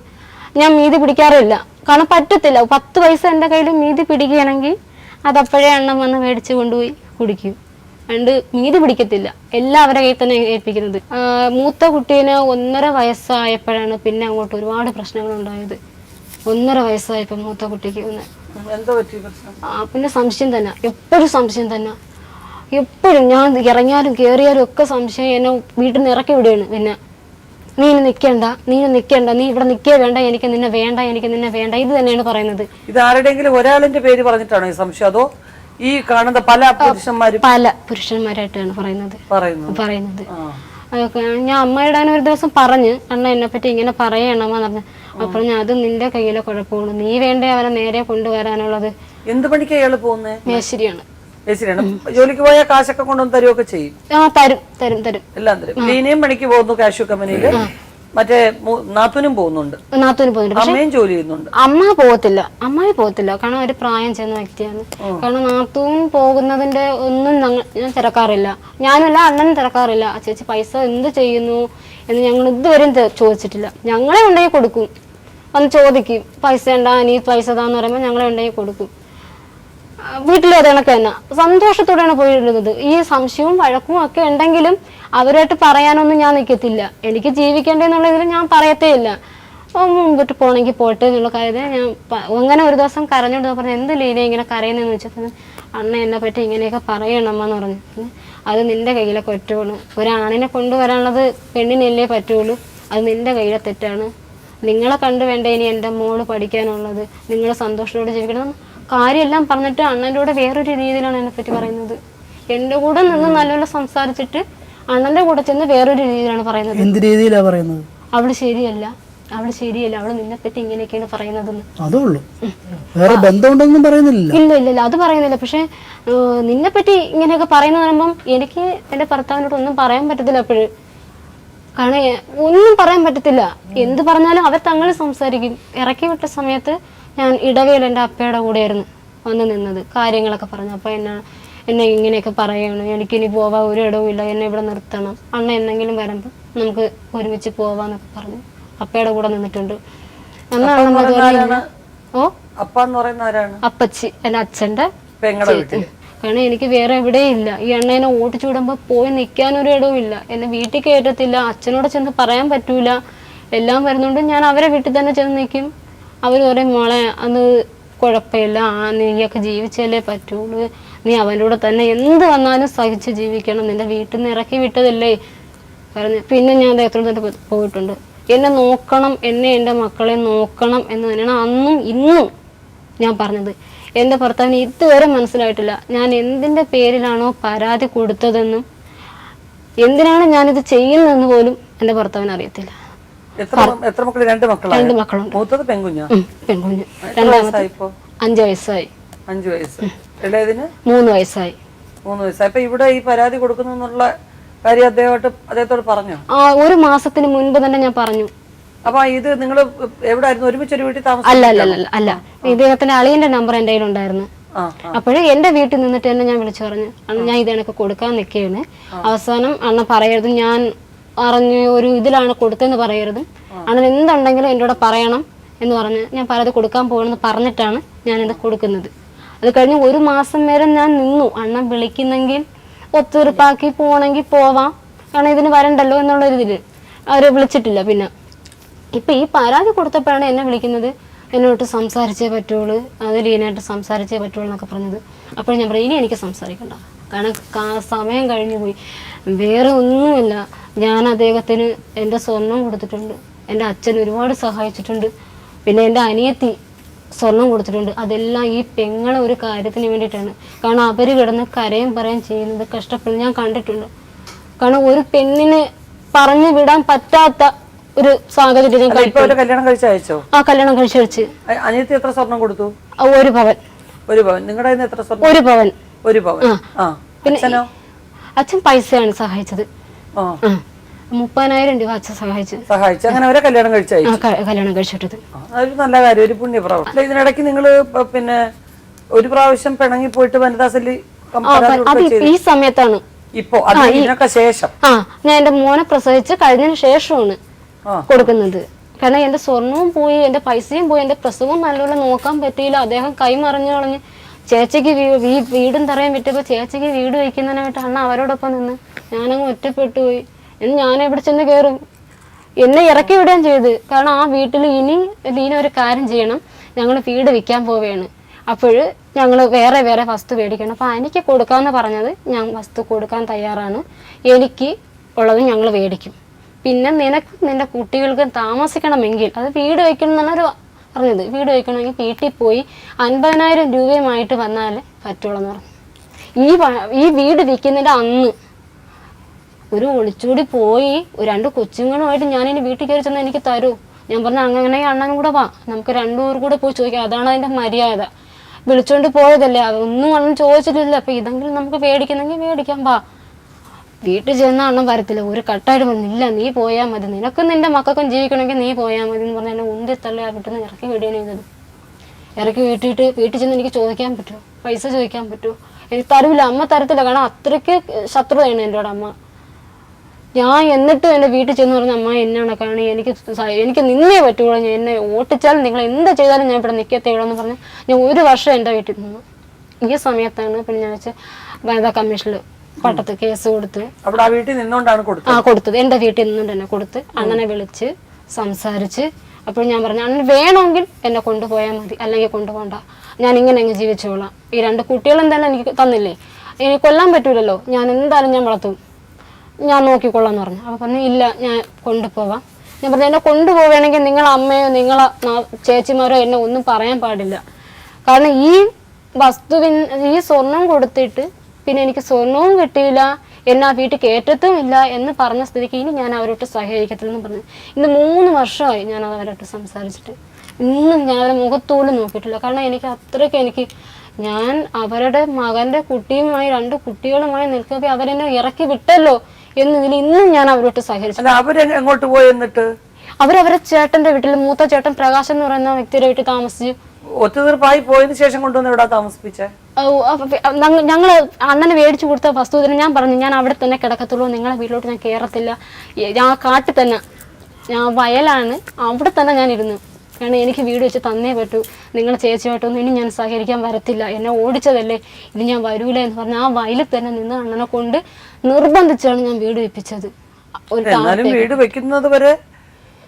ഞാൻ മീതി പിടിക്കാറില്ല, കാരണം പറ്റത്തില്ല. 10 പൈസ എൻ്റെ കയ്യിൽ മീതി പിടിക്കുകയാണെങ്കിൽ അതപ്പോഴേ അണ്ണൻ വന്ന് മേടിച്ച് കൊണ്ടുപോയി കുടിക്കും. അണ്ട് മീതി പിടിക്കത്തില്ല, എല്ലാവരുടെ കയ്യിൽ തന്നെ ഏൽപ്പിക്കുന്നത്. മൂത്ത കുട്ടീന് 1.5 വയസ്സായപ്പോഴാണ് പിന്നെ അങ്ങോട്ട് ഒരുപാട് പ്രശ്നങ്ങൾ ഉണ്ടായത്. 1.5 വയസ്സായപ്പോൾ മൂത്ത കുട്ടിക്ക് പിന്നെ സംശയം തന്നെ, എപ്പോഴും സംശയം തന്നെ, എപ്പോഴും ഞാൻ ഇറങ്ങിയാലും കയറിയാലും ഒക്കെ സംശയം. എന്നെ വീട്ടിൽ നിന്ന് ഇറക്കി വിടുകയാണ്. പിന്നെ നീ നിൽക്കണ്ട, നീ ഇവിടെ നിൽക്കേ വേണ്ട, എനിക്ക് നിന്നെ വേണ്ട, എനിക്ക് നിന്നെ വേണ്ട, ഇത് തന്നെയാണ് പറയുന്നത്. ഇത് ആരുടെയെങ്കിലും ഒരാളിന്റെ പേര് പറഞ്ഞിട്ടാണോ ഈ സംശയം, അതോ ഈ കാണുന്ന പല പുരുഷന്മാരായിട്ടാണ് പറയുന്നത്? ഞാൻ അമ്മയുടെ ഒരു ദിവസം പറഞ്ഞ്, അണ്ണ എന്നെ പറ്റി ഇങ്ങനെ പറയണമെന്ന് പറഞ്ഞു. അപ്പൊ ഞാൻ അത് നിന്റെ കയ്യിലെ കുഴപ്പമാണ്, നീ വേണ്ടേ അവരെ നേരെ കൊണ്ടുവരാനുള്ളത്. എന്ത് പണിക്കാ ഇയാള് പോകുന്നത്? മേശരിയാണ്. ജോലിക്ക് പോയാൽ കാശൊക്കെ കൊണ്ടുവന്ന് തരുമൊക്കെ ചെയ്യും? തരും എല്ലാം തരും. ലീനയും പണിക്ക് പോകുന്നു കാഷ്യൂ കമ്പനിയില്, മറ്റേ നാത്തൂനും പോകുന്നുണ്ട്. അമ്മയും ജോലി ചെയ്യുന്നുണ്ട്. അമ്മായി പോകത്തില്ല, കാരണം ഒരു പ്രായം ചെന്ന വ്യക്തിയാണ്. കാരണം നാത്തൂൻ പോകുന്നതിന്റെ ഒന്നും ഞാൻ തിരക്കാറില്ല, ഞാനല്ല അണ്ണനും തിരക്കാറില്ല. ചേച്ചി പൈസ എന്ത് ചെയ്യുന്നു എന്ന് ഞങ്ങൾ ഇതുവരെയും ചോദിച്ചിട്ടില്ല. ഞങ്ങളെ ഉണ്ടെങ്കിൽ കൊടുക്കും, വന്ന് ചോദിക്കും പൈസ ഉണ്ടാ, നീ പൈസ താന്ന് പറയുമ്പോൾ ഞങ്ങളെ ഉണ്ടെങ്കിൽ കൊടുക്കും. വീട്ടിലെ കണക്ക് തന്നെ സന്തോഷത്തോടെയാണ് പോയിരുന്നത്. ഈ സംശയവും വഴക്കും ഒക്കെ ഉണ്ടെങ്കിലും അവരായിട്ട് പറയാനൊന്നും ഞാൻ നിൽക്കത്തില്ല. എനിക്ക് ജീവിക്കേണ്ടെന്നുള്ള ഇതിൽ ഞാൻ പറയത്തേ ഇല്ല. മുമ്പോട്ട് പോകണമെങ്കിൽ പോട്ടെ എന്നുള്ള കാര്യത്തിൽ ഞാൻ അങ്ങനെ ഒരു ദിവസം കരഞ്ഞോണ്ട് പറഞ്ഞു, എന്ത് ലീന ഇങ്ങനെ കരയുന്നതെന്ന് വെച്ചപ്പോൾ അണ്ണ എന്നെ പറ്റി ഇങ്ങനെയൊക്കെ പറയണമെന്ന് പറഞ്ഞു. അത് നിന്റെ കയ്യിലെ കുറ്റമാണ്, ഒരാണിനെ കൊണ്ടുവരാനുള്ളത് പെണ്ണിനല്ലേ പറ്റുള്ളൂ, അത് നിന്റെ കയ്യിലെ തെറ്റാണ്. നിങ്ങളെ കണ്ടു വേണ്ട ഇനി എൻ്റെ മോള് പഠിക്കാനുള്ളത്, നിങ്ങൾ സന്തോഷത്തോടെ ജീവിക്കണം കാര്യമെല്ലാം പറഞ്ഞിട്ട് അണ്ണൻ്റെ കൂടെ വേറൊരു രീതിയിലാണ് എന്നെപ്പറ്റി പറയുന്നത്. എൻ്റെ കൂടെ നിന്ന് നല്ലോണം സംസാരിച്ചിട്ട് അണ്ണൻ്റെ കൂടെ ചെന്ന് വേറൊരു രീതിയിലാണ് പറയുന്നത്. എന്ത് രീതിയിലാണ് പറയുന്നത്? അവള് ശരിയല്ല, അവള് നിന്നെപ്പറ്റി ഇങ്ങനെയൊക്കെയാണ് പറയുന്നതെന്ന്. അതുള്ളൂ, വേറെ ബന്ധമുണ്ടെന്നും പറയുന്നില്ല. ഇല്ല അത് പറയുന്നില്ല. പക്ഷെ നിന്നെപ്പറ്റി ഇങ്ങനെയൊക്കെ പറയുന്ന പറയുമ്പം എനിക്ക് എൻ്റെ ഭർത്താവിനോട് ഒന്നും പറയാൻ പറ്റത്തില്ല. അപ്പോഴും കാരണം ഒന്നും പറയാൻ പറ്റത്തില്ല. എന്ത് പറഞ്ഞാലും അവർ തങ്ങൾ സംസാരിക്കും. ഇറക്കി വിട്ട സമയത്ത് ഞാൻ ഇടവേള എൻ്റെ അപ്പയുടെ കൂടെയായിരുന്നു വന്ന് നിന്നത്, കാര്യങ്ങളൊക്കെ പറഞ്ഞു. അപ്പോൾ എന്നെ ഇങ്ങനെയൊക്കെ പറയാണ്, എനിക്കിനി പോവാൻ ഒരു ഇടവും ഇല്ല, എന്നെ ഇവിടെ നിർത്തണം, അണ്ണ എന്തെങ്കിലും വരുമ്പോൾ നമുക്ക് ഒരുമിച്ച് പോവാന്നൊക്കെ പറഞ്ഞു അപ്പയുടെ കൂടെ നിന്നിട്ടുണ്ട്. അപ്പച്ചി എൻ്റെ അച്ഛൻ്റെ. കാരണം എനിക്ക് വേറെ എവിടെയും ഇല്ല. ഈ എണ്ണേനെ ഓടിച്ചു വിടുമ്പോൾ പോയി നിൽക്കാനൊരു ഇടവും ഇല്ല, എന്നെ വീട്ടിൽ കയറ്റത്തില്ല, അച്ഛനോട് ചെന്ന് പറയാൻ പറ്റൂല. എല്ലാം വരുന്നുണ്ട്, ഞാൻ അവരെ വീട്ടിൽ തന്നെ ചെന്ന് നിൽക്കും. അവർ പറയും, മോളെ അത് കുഴപ്പമില്ല, നീയൊക്കെ ജീവിച്ചല്ലേ പറ്റുള്ളൂ, നീ അവൻ്റെ കൂടെ തന്നെ എന്ത് വന്നാലും സഹിച്ച് ജീവിക്കണം, നിന്റെ വീട്ടിൽ നിന്ന് ഇറക്കി വിട്ടതല്ലേ പറഞ്ഞു. പിന്നെ ഞാൻ അദ്ദേഹത്തോട് തന്നെ പോയിട്ടുണ്ട്. എന്നെ നോക്കണം, എൻ്റെ മക്കളെ നോക്കണം എന്ന് തന്നെയാണ് അന്നും ഇന്നും ഞാൻ പറഞ്ഞത്. എൻ്റെ ഭർത്താവിന് ഇതുവരെ മനസ്സിലായിട്ടില്ല ഞാൻ എന്തിൻ്റെ പേരിലാണോ പരാതി കൊടുത്തതെന്നും എന്തിനാണ് ഞാനിത് ചെയ്യുന്നതെന്ന് പോലും എൻ്റെ ഭർത്താവിന് അറിയത്തില്ല. എത്ര മക്കള്? 2 മക്കളാണ്. 2 മക്കളുണ്ട്. മൂത്തത് പെൺകുഞ്ഞാ? പെൺകുഞ്ഞ്. എത്ര വയസ്സായി ഇപ്പൊ? 5 വയസ്സായി. 5 വയസ്സ്. ഇളയതിന് 3 വയസ്സായി. 3 വയസ്സായി. അപ്പൊ ഇവിടെ ഈ പരാതി കൊടുക്കുന്നു എന്നുള്ള കാര്യം അദ്ദേഹത്തോട് പറഞ്ഞോ? ഒരു മാസത്തിന് മുൻപ് തന്നെ ഞാൻ പറഞ്ഞു. അപ്പൊ ഇത് നിങ്ങൾ എവിടായിരുന്നു? ഒരുമിച്ചൊരു വീട്ടിൽ താമസം? അല്ല, ഇദ്ദേഹത്തിന്റെ അളിയന്റെ നമ്പർ എന്റെ കയ്യിലുണ്ടായിരുന്നു. അപ്പോഴേ എന്റെ വീട്ടിൽ നിന്നിട്ട് തന്നെ ഞാൻ വിളിച്ചു പറഞ്ഞു, അണ്ണ ഞാൻ ഇതെനിക്ക് കൊടുക്കാൻ നിൽക്കുകയാണ്. അവസാനം അണ്ണ പറയരുത്, ഞാൻ അറിഞ്ഞ് ഒരു ഇതിലാണ് കൊടുത്തതെന്ന് പറയരുത്, അണ്ണൻ എന്തുണ്ടെങ്കിലും എൻ്റെ കൂടെ പറയണം എന്ന് പറഞ്ഞ് ഞാൻ പരാതി കൊടുക്കാൻ പോകണമെന്ന് പറഞ്ഞിട്ടാണ് ഞാനിത് കൊടുക്കുന്നത്. അത് കഴിഞ്ഞ് 1 മാസം വരെ ഞാൻ നിന്നു. അണ്ണൻ വിളിക്കുന്നെങ്കിൽ ഒത്തുതീർപ്പാക്കി പോകണമെങ്കിൽ പോവാം, കാരണം ഇതിന് വരണ്ടല്ലോ എന്നുള്ളൊരിതിൽ അവരെ വിളിച്ചിട്ടില്ല. പിന്നെ ഇപ്പം ഈ പരാതി കൊടുത്തപ്പോഴാണ് എന്നെ വിളിക്കുന്നത്, എന്നോട്ട് സംസാരിച്ചേ പറ്റുള്ളൂ, അത് ലീനായിട്ട് സംസാരിച്ചേ പറ്റുള്ളൂ എന്നൊക്കെ പറഞ്ഞത്. അപ്പോൾ ഞാൻ പറയും, ഇനി എനിക്ക് സംസാരിക്കണ്ട, കാരണം സമയം കഴിഞ്ഞു പോയി. വേറെ ഒന്നുമില്ല, ഞാൻ അദ്ദേഹത്തിന് എൻ്റെ സ്വർണം കൊടുത്തിട്ടുണ്ട്, എൻ്റെ അച്ഛൻ ഒരുപാട് സഹായിച്ചിട്ടുണ്ട്, പിന്നെ എൻ്റെ അനിയത്തി സ്വർണം കൊടുത്തിട്ടുണ്ട്. അതെല്ലാം ഈ പെങ്ങളെ ഒരു കാര്യത്തിന് വേണ്ടിയിട്ടാണ്. കാരണം അവർ കിടന്ന് കരയും പറയുകയും ചെയ്യുന്നത് കഷ്ടപ്പെടുന്നത് ഞാൻ കണ്ടിട്ടുണ്ട്. കാരണം ഒരു പെണ്ണിന് പറഞ്ഞു വിടാൻ പറ്റാത്ത ഒരു സാഹചര്യം ഞാൻ കല്യാണം കഴിച്ചയച്ചോ? ആ, കല്യാണം കഴിച്ചയച്ച്. അനിയത്തി എത്ര സ്വർണം കൊടുത്തു? 1 പവൻ. 1 പവൻ. നിങ്ങളുടെ എത്ര സ്വർണം? 1 പവൻ. 1 പവൻ. പിന്നെ അച്ഛൻ പൈസയാണ് സഹായിച്ചത്. 30,000 രൂപ അച്ഛൻ സഹായിച്ചു. അങ്ങനെ അവരെ കല്യാണം കഴിച്ചിട്ടത്. അതൊരു നല്ല കാര്യം, ഒരു പുണ്യപ്രവർത്തനം. ഇതിനിടയ്ക്ക് നിങ്ങള് പിന്നെ ഒരു പ്രാവശ്യം പിണങ്ങി പോയിട്ട് വനിതാ സെല്ലി അത് ഈ സമയത്താണ്. ഇപ്പൊ ശേഷം ഞാൻ എന്റെ മോനെ പ്രസവിച്ച് കഴിഞ്ഞതിന് ശേഷമാണ് കൊടുക്കുന്നത്. കാരണം എന്റെ സ്വർണവും പോയി, എന്റെ പൈസയും പോയി, എന്റെ പ്രസവവും നല്ലപോലെ നോക്കാൻ പറ്റിയില്ല. അദ്ദേഹം കൈമറിഞ്ഞു കളഞ്ഞ്. ചേച്ചിക്ക് വീടും തറയാൻ പറ്റിയപ്പോ ചേച്ചിക്ക് വീട് വയ്ക്കുന്നതിനായിട്ട് അണ്ണ അവരോടൊപ്പം നിന്ന് ഞാനങ്ങ് ഒറ്റപ്പെട്ടു പോയി. ഞാൻ എവിടെ ചെന്ന് കയറും, എന്നെ ഇറക്കി വിടുകയും ചെയ്ത്. കാരണം ആ വീട്ടിൽ ഇനി ലീന ഒരു കാര്യം ചെയ്യണം, ഞങ്ങൾ വീട് വിൽക്കാൻ പോവുകയാണ്. അപ്പോൾ ഞങ്ങൾ വേറെ വസ്തു മേടിക്കണം. അപ്പോൾ എനിക്ക് കൊടുക്കാമെന്ന് പറഞ്ഞത്, ഞാൻ വസ്തു കൊടുക്കാൻ തയ്യാറാണ്, എനിക്ക് ഉള്ളത് ഞങ്ങൾ മേടിക്കും, പിന്നെ നിനക്ക് നിന്റെ കുട്ടികൾക്ക് താമസിക്കണമെങ്കിൽ അത് വീട് വയ്ക്കണം എന്നാണ് പറഞ്ഞത്. വീട് വയ്ക്കണമെങ്കിൽ വീട്ടിൽ പോയി 50,000 രൂപയുമായിട്ട് വന്നാലേ പറ്റുള്ളൂ എന്ന് പറഞ്ഞു. ഈ വീട് വിൽക്കുന്നതിൻ്റെ അന്ന് ഒരു ഒളിച്ചൂടി പോയി 2 കൊച്ചുങ്ങളുമായിട്ട് ഞാനിനി വീട്ടിൽ കയറി ചെന്നാൽ എനിക്ക് തരൂ. ഞാൻ പറഞ്ഞു, അങ്ങനെ അണ്ണനും കൂടെ വാ, നമുക്ക് 2 പേർ കൂടെ പോയി ചോദിക്കാം, അതാണ് അതിൻ്റെ മര്യാദ. വിളിച്ചോണ്ട് പോയതല്ലേ, അതൊന്നും അണ്ണൻ ചോദിച്ചിട്ടില്ല. അപ്പം ഇതെങ്കിലും നമുക്ക് മേടിക്കുന്നെങ്കിൽ മേടിക്കാം, വാ. വീട്ടിൽ ചെന്ന അണ്ണൻ വരത്തില്ല, ഒരു കട്ടായിട്ട് പറഞ്ഞില്ല, നീ പോയാൽ മതി, നിനക്കും നിന്റെ മക്കൾക്കും ജീവിക്കണമെങ്കിൽ നീ പോയാൽ മതി എന്ന് പറഞ്ഞാൽ എന്നെ ഉന്തി തള്ളി ആ വീട്ടിൽ നിന്ന് ഇറക്കി വിടുകയാണ് ചെയ്തത്. ഇറക്കി വിട്ടിട്ട് വീട്ടിൽ ചെന്ന് എനിക്ക് ചോദിക്കാൻ പറ്റുമോ, പൈസ ചോദിക്കാൻ പറ്റുമോ? എനിക്ക് തരൂല, അമ്മ തരത്തില്ല. കാരണം അത്രയ്ക്ക് ശത്രുതയാണ് എന്നോട് അമ്മ. ഞാൻ എന്നിട്ടും എൻ്റെ വീട്ടിൽ ചെന്ന് പറഞ്ഞ, അമ്മ എന്നാണ് കാരണം എനിക്ക് നിന്നേ പറ്റുള്ളൂ, ഞാൻ എന്നെ ഓട്ടിച്ചാലും നിങ്ങൾ എന്ത് ചെയ്താലും ഞാൻ ഇവിടെ നിൽക്കത്തേയുള്ളൂ എന്ന് പറഞ്ഞ് ഞാൻ 1 വർഷം എൻ്റെ വീട്ടിൽ നിന്നു. ഈ സമയത്താണ് പിന്നെ ഞാൻ വെച്ച് വനിതാ കമ്മീഷനിൽ പട്ടത്ത് കേസ് കൊടുത്ത് കൊടുത്തത്. എൻ്റെ വീട്ടിൽ നിന്നുകൊണ്ട് തന്നെ കൊടുത്ത് അണ്ണനെ വിളിച്ച് സംസാരിച്ച്. അപ്പോൾ ഞാൻ പറഞ്ഞു, അണ്ണൻ വേണമെങ്കിൽ എന്നെ കൊണ്ടുപോയാൽ മതി, അല്ലെങ്കിൽ കൊണ്ടുപോകണ്ട, ഞാൻ ഇങ്ങനെ അങ്ങ് ജീവിച്ചോളാം. ഈ 2 കുട്ടികളും തന്നെ എനിക്ക് തന്നില്ലേ, എനിക്ക് കൊല്ലാൻ പറ്റൂലല്ലോ, ഞാൻ എന്തായാലും ഞാൻ വളർത്തും, ഞാൻ നോക്കിക്കൊള്ളാന്ന് പറഞ്ഞു. അപ്പോൾ പറഞ്ഞു, ഇല്ല ഞാൻ കൊണ്ടുപോവാം. ഞാൻ പറഞ്ഞു, എന്നെ കൊണ്ടുപോവുകയാണെങ്കിൽ നിങ്ങളെ അമ്മയോ നിങ്ങളെ ചേച്ചിമാരോ എന്നെ ഒന്നും പറയാൻ പാടില്ല. കാരണം ഈ സ്വർണം കൊടുത്തിട്ട് പിന്നെ എനിക്ക് സ്വർണവും കിട്ടിയില്ല, എന്നെ ആ വീട്ടിൽ കയറ്റത്തുമില്ല എന്ന് പറഞ്ഞ സ്ഥിതിക്ക് ഇനി ഞാൻ അവരോട്ട് സഹകരിക്കത്തില്ലെന്ന് പറഞ്ഞു. ഇന്ന് 3 വർഷമായി ഞാൻ അവരോട്ട് സംസാരിച്ചിട്ട്. ഇന്നും ഞാൻ അവരെ മുഖത്തോട് നോക്കിയിട്ടില്ല. കാരണം എനിക്ക് അത്രയ്ക്ക് ഞാൻ അവരുടെ മകൻ്റെ കുട്ടിയുമായി 2 കുട്ടികളുമായി നിൽക്കുമ്പോൾ അവരെന്നെ ഇറക്കി വിട്ടല്ലോ എന്നതിൽ ഇന്നും ഞാൻ അവരോട്ട് സഹകരിച്ചു. അവരെങ്ങോട്ട് പോയി? എന്നിട്ട് അവരവരെ ചേട്ടന്റെ വീട്ടിൽ, മൂത്ത ചേട്ടൻ പ്രകാശൻ എന്ന് പറയുന്ന വ്യക്തിയുടെ വീട്ടിൽ താമസിച്ചു. ഒത്തുതീർപ്പായി പോയതിനു ശേഷം കൊണ്ടുവന്ന് എവിടെ താമസിപ്പിച്ചേ? ഞങ്ങള് അണ്ണന് മേടിച്ചു കൊടുത്ത വസ്തുവിന് ഞാൻ പറഞ്ഞു, ഞാൻ അവിടെ തന്നെ കിടക്കത്തുള്ളൂ, നിങ്ങളെ വീട്ടിലോട്ട് ഞാൻ കയറത്തില്ല, ഞാൻ കാട്ടിൽ തന്നെ, ഞാൻ വയലാണ്, അവിടെ തന്നെ ഞാൻ ഇരുന്നു. കാരണം എനിക്ക് വീട് വെച്ച് തന്നേ പറ്റൂ, നിങ്ങളെ ചേച്ചിയായിട്ടൊന്നും ഇനി ഞാൻ സഹകരിക്കാൻ വരത്തില്ല, എന്നെ ഓടിച്ചതല്ലേ, ഇനി ഞാൻ വരൂല എന്ന് പറഞ്ഞ് ആ വയലിൽ തന്നെ നിന്ന് അണ്ണനെ കൊണ്ട് നിർബന്ധിച്ചാണ് ഞാൻ വീട് വെപ്പിച്ചത്. വീട് വെക്കുന്നത് വരെ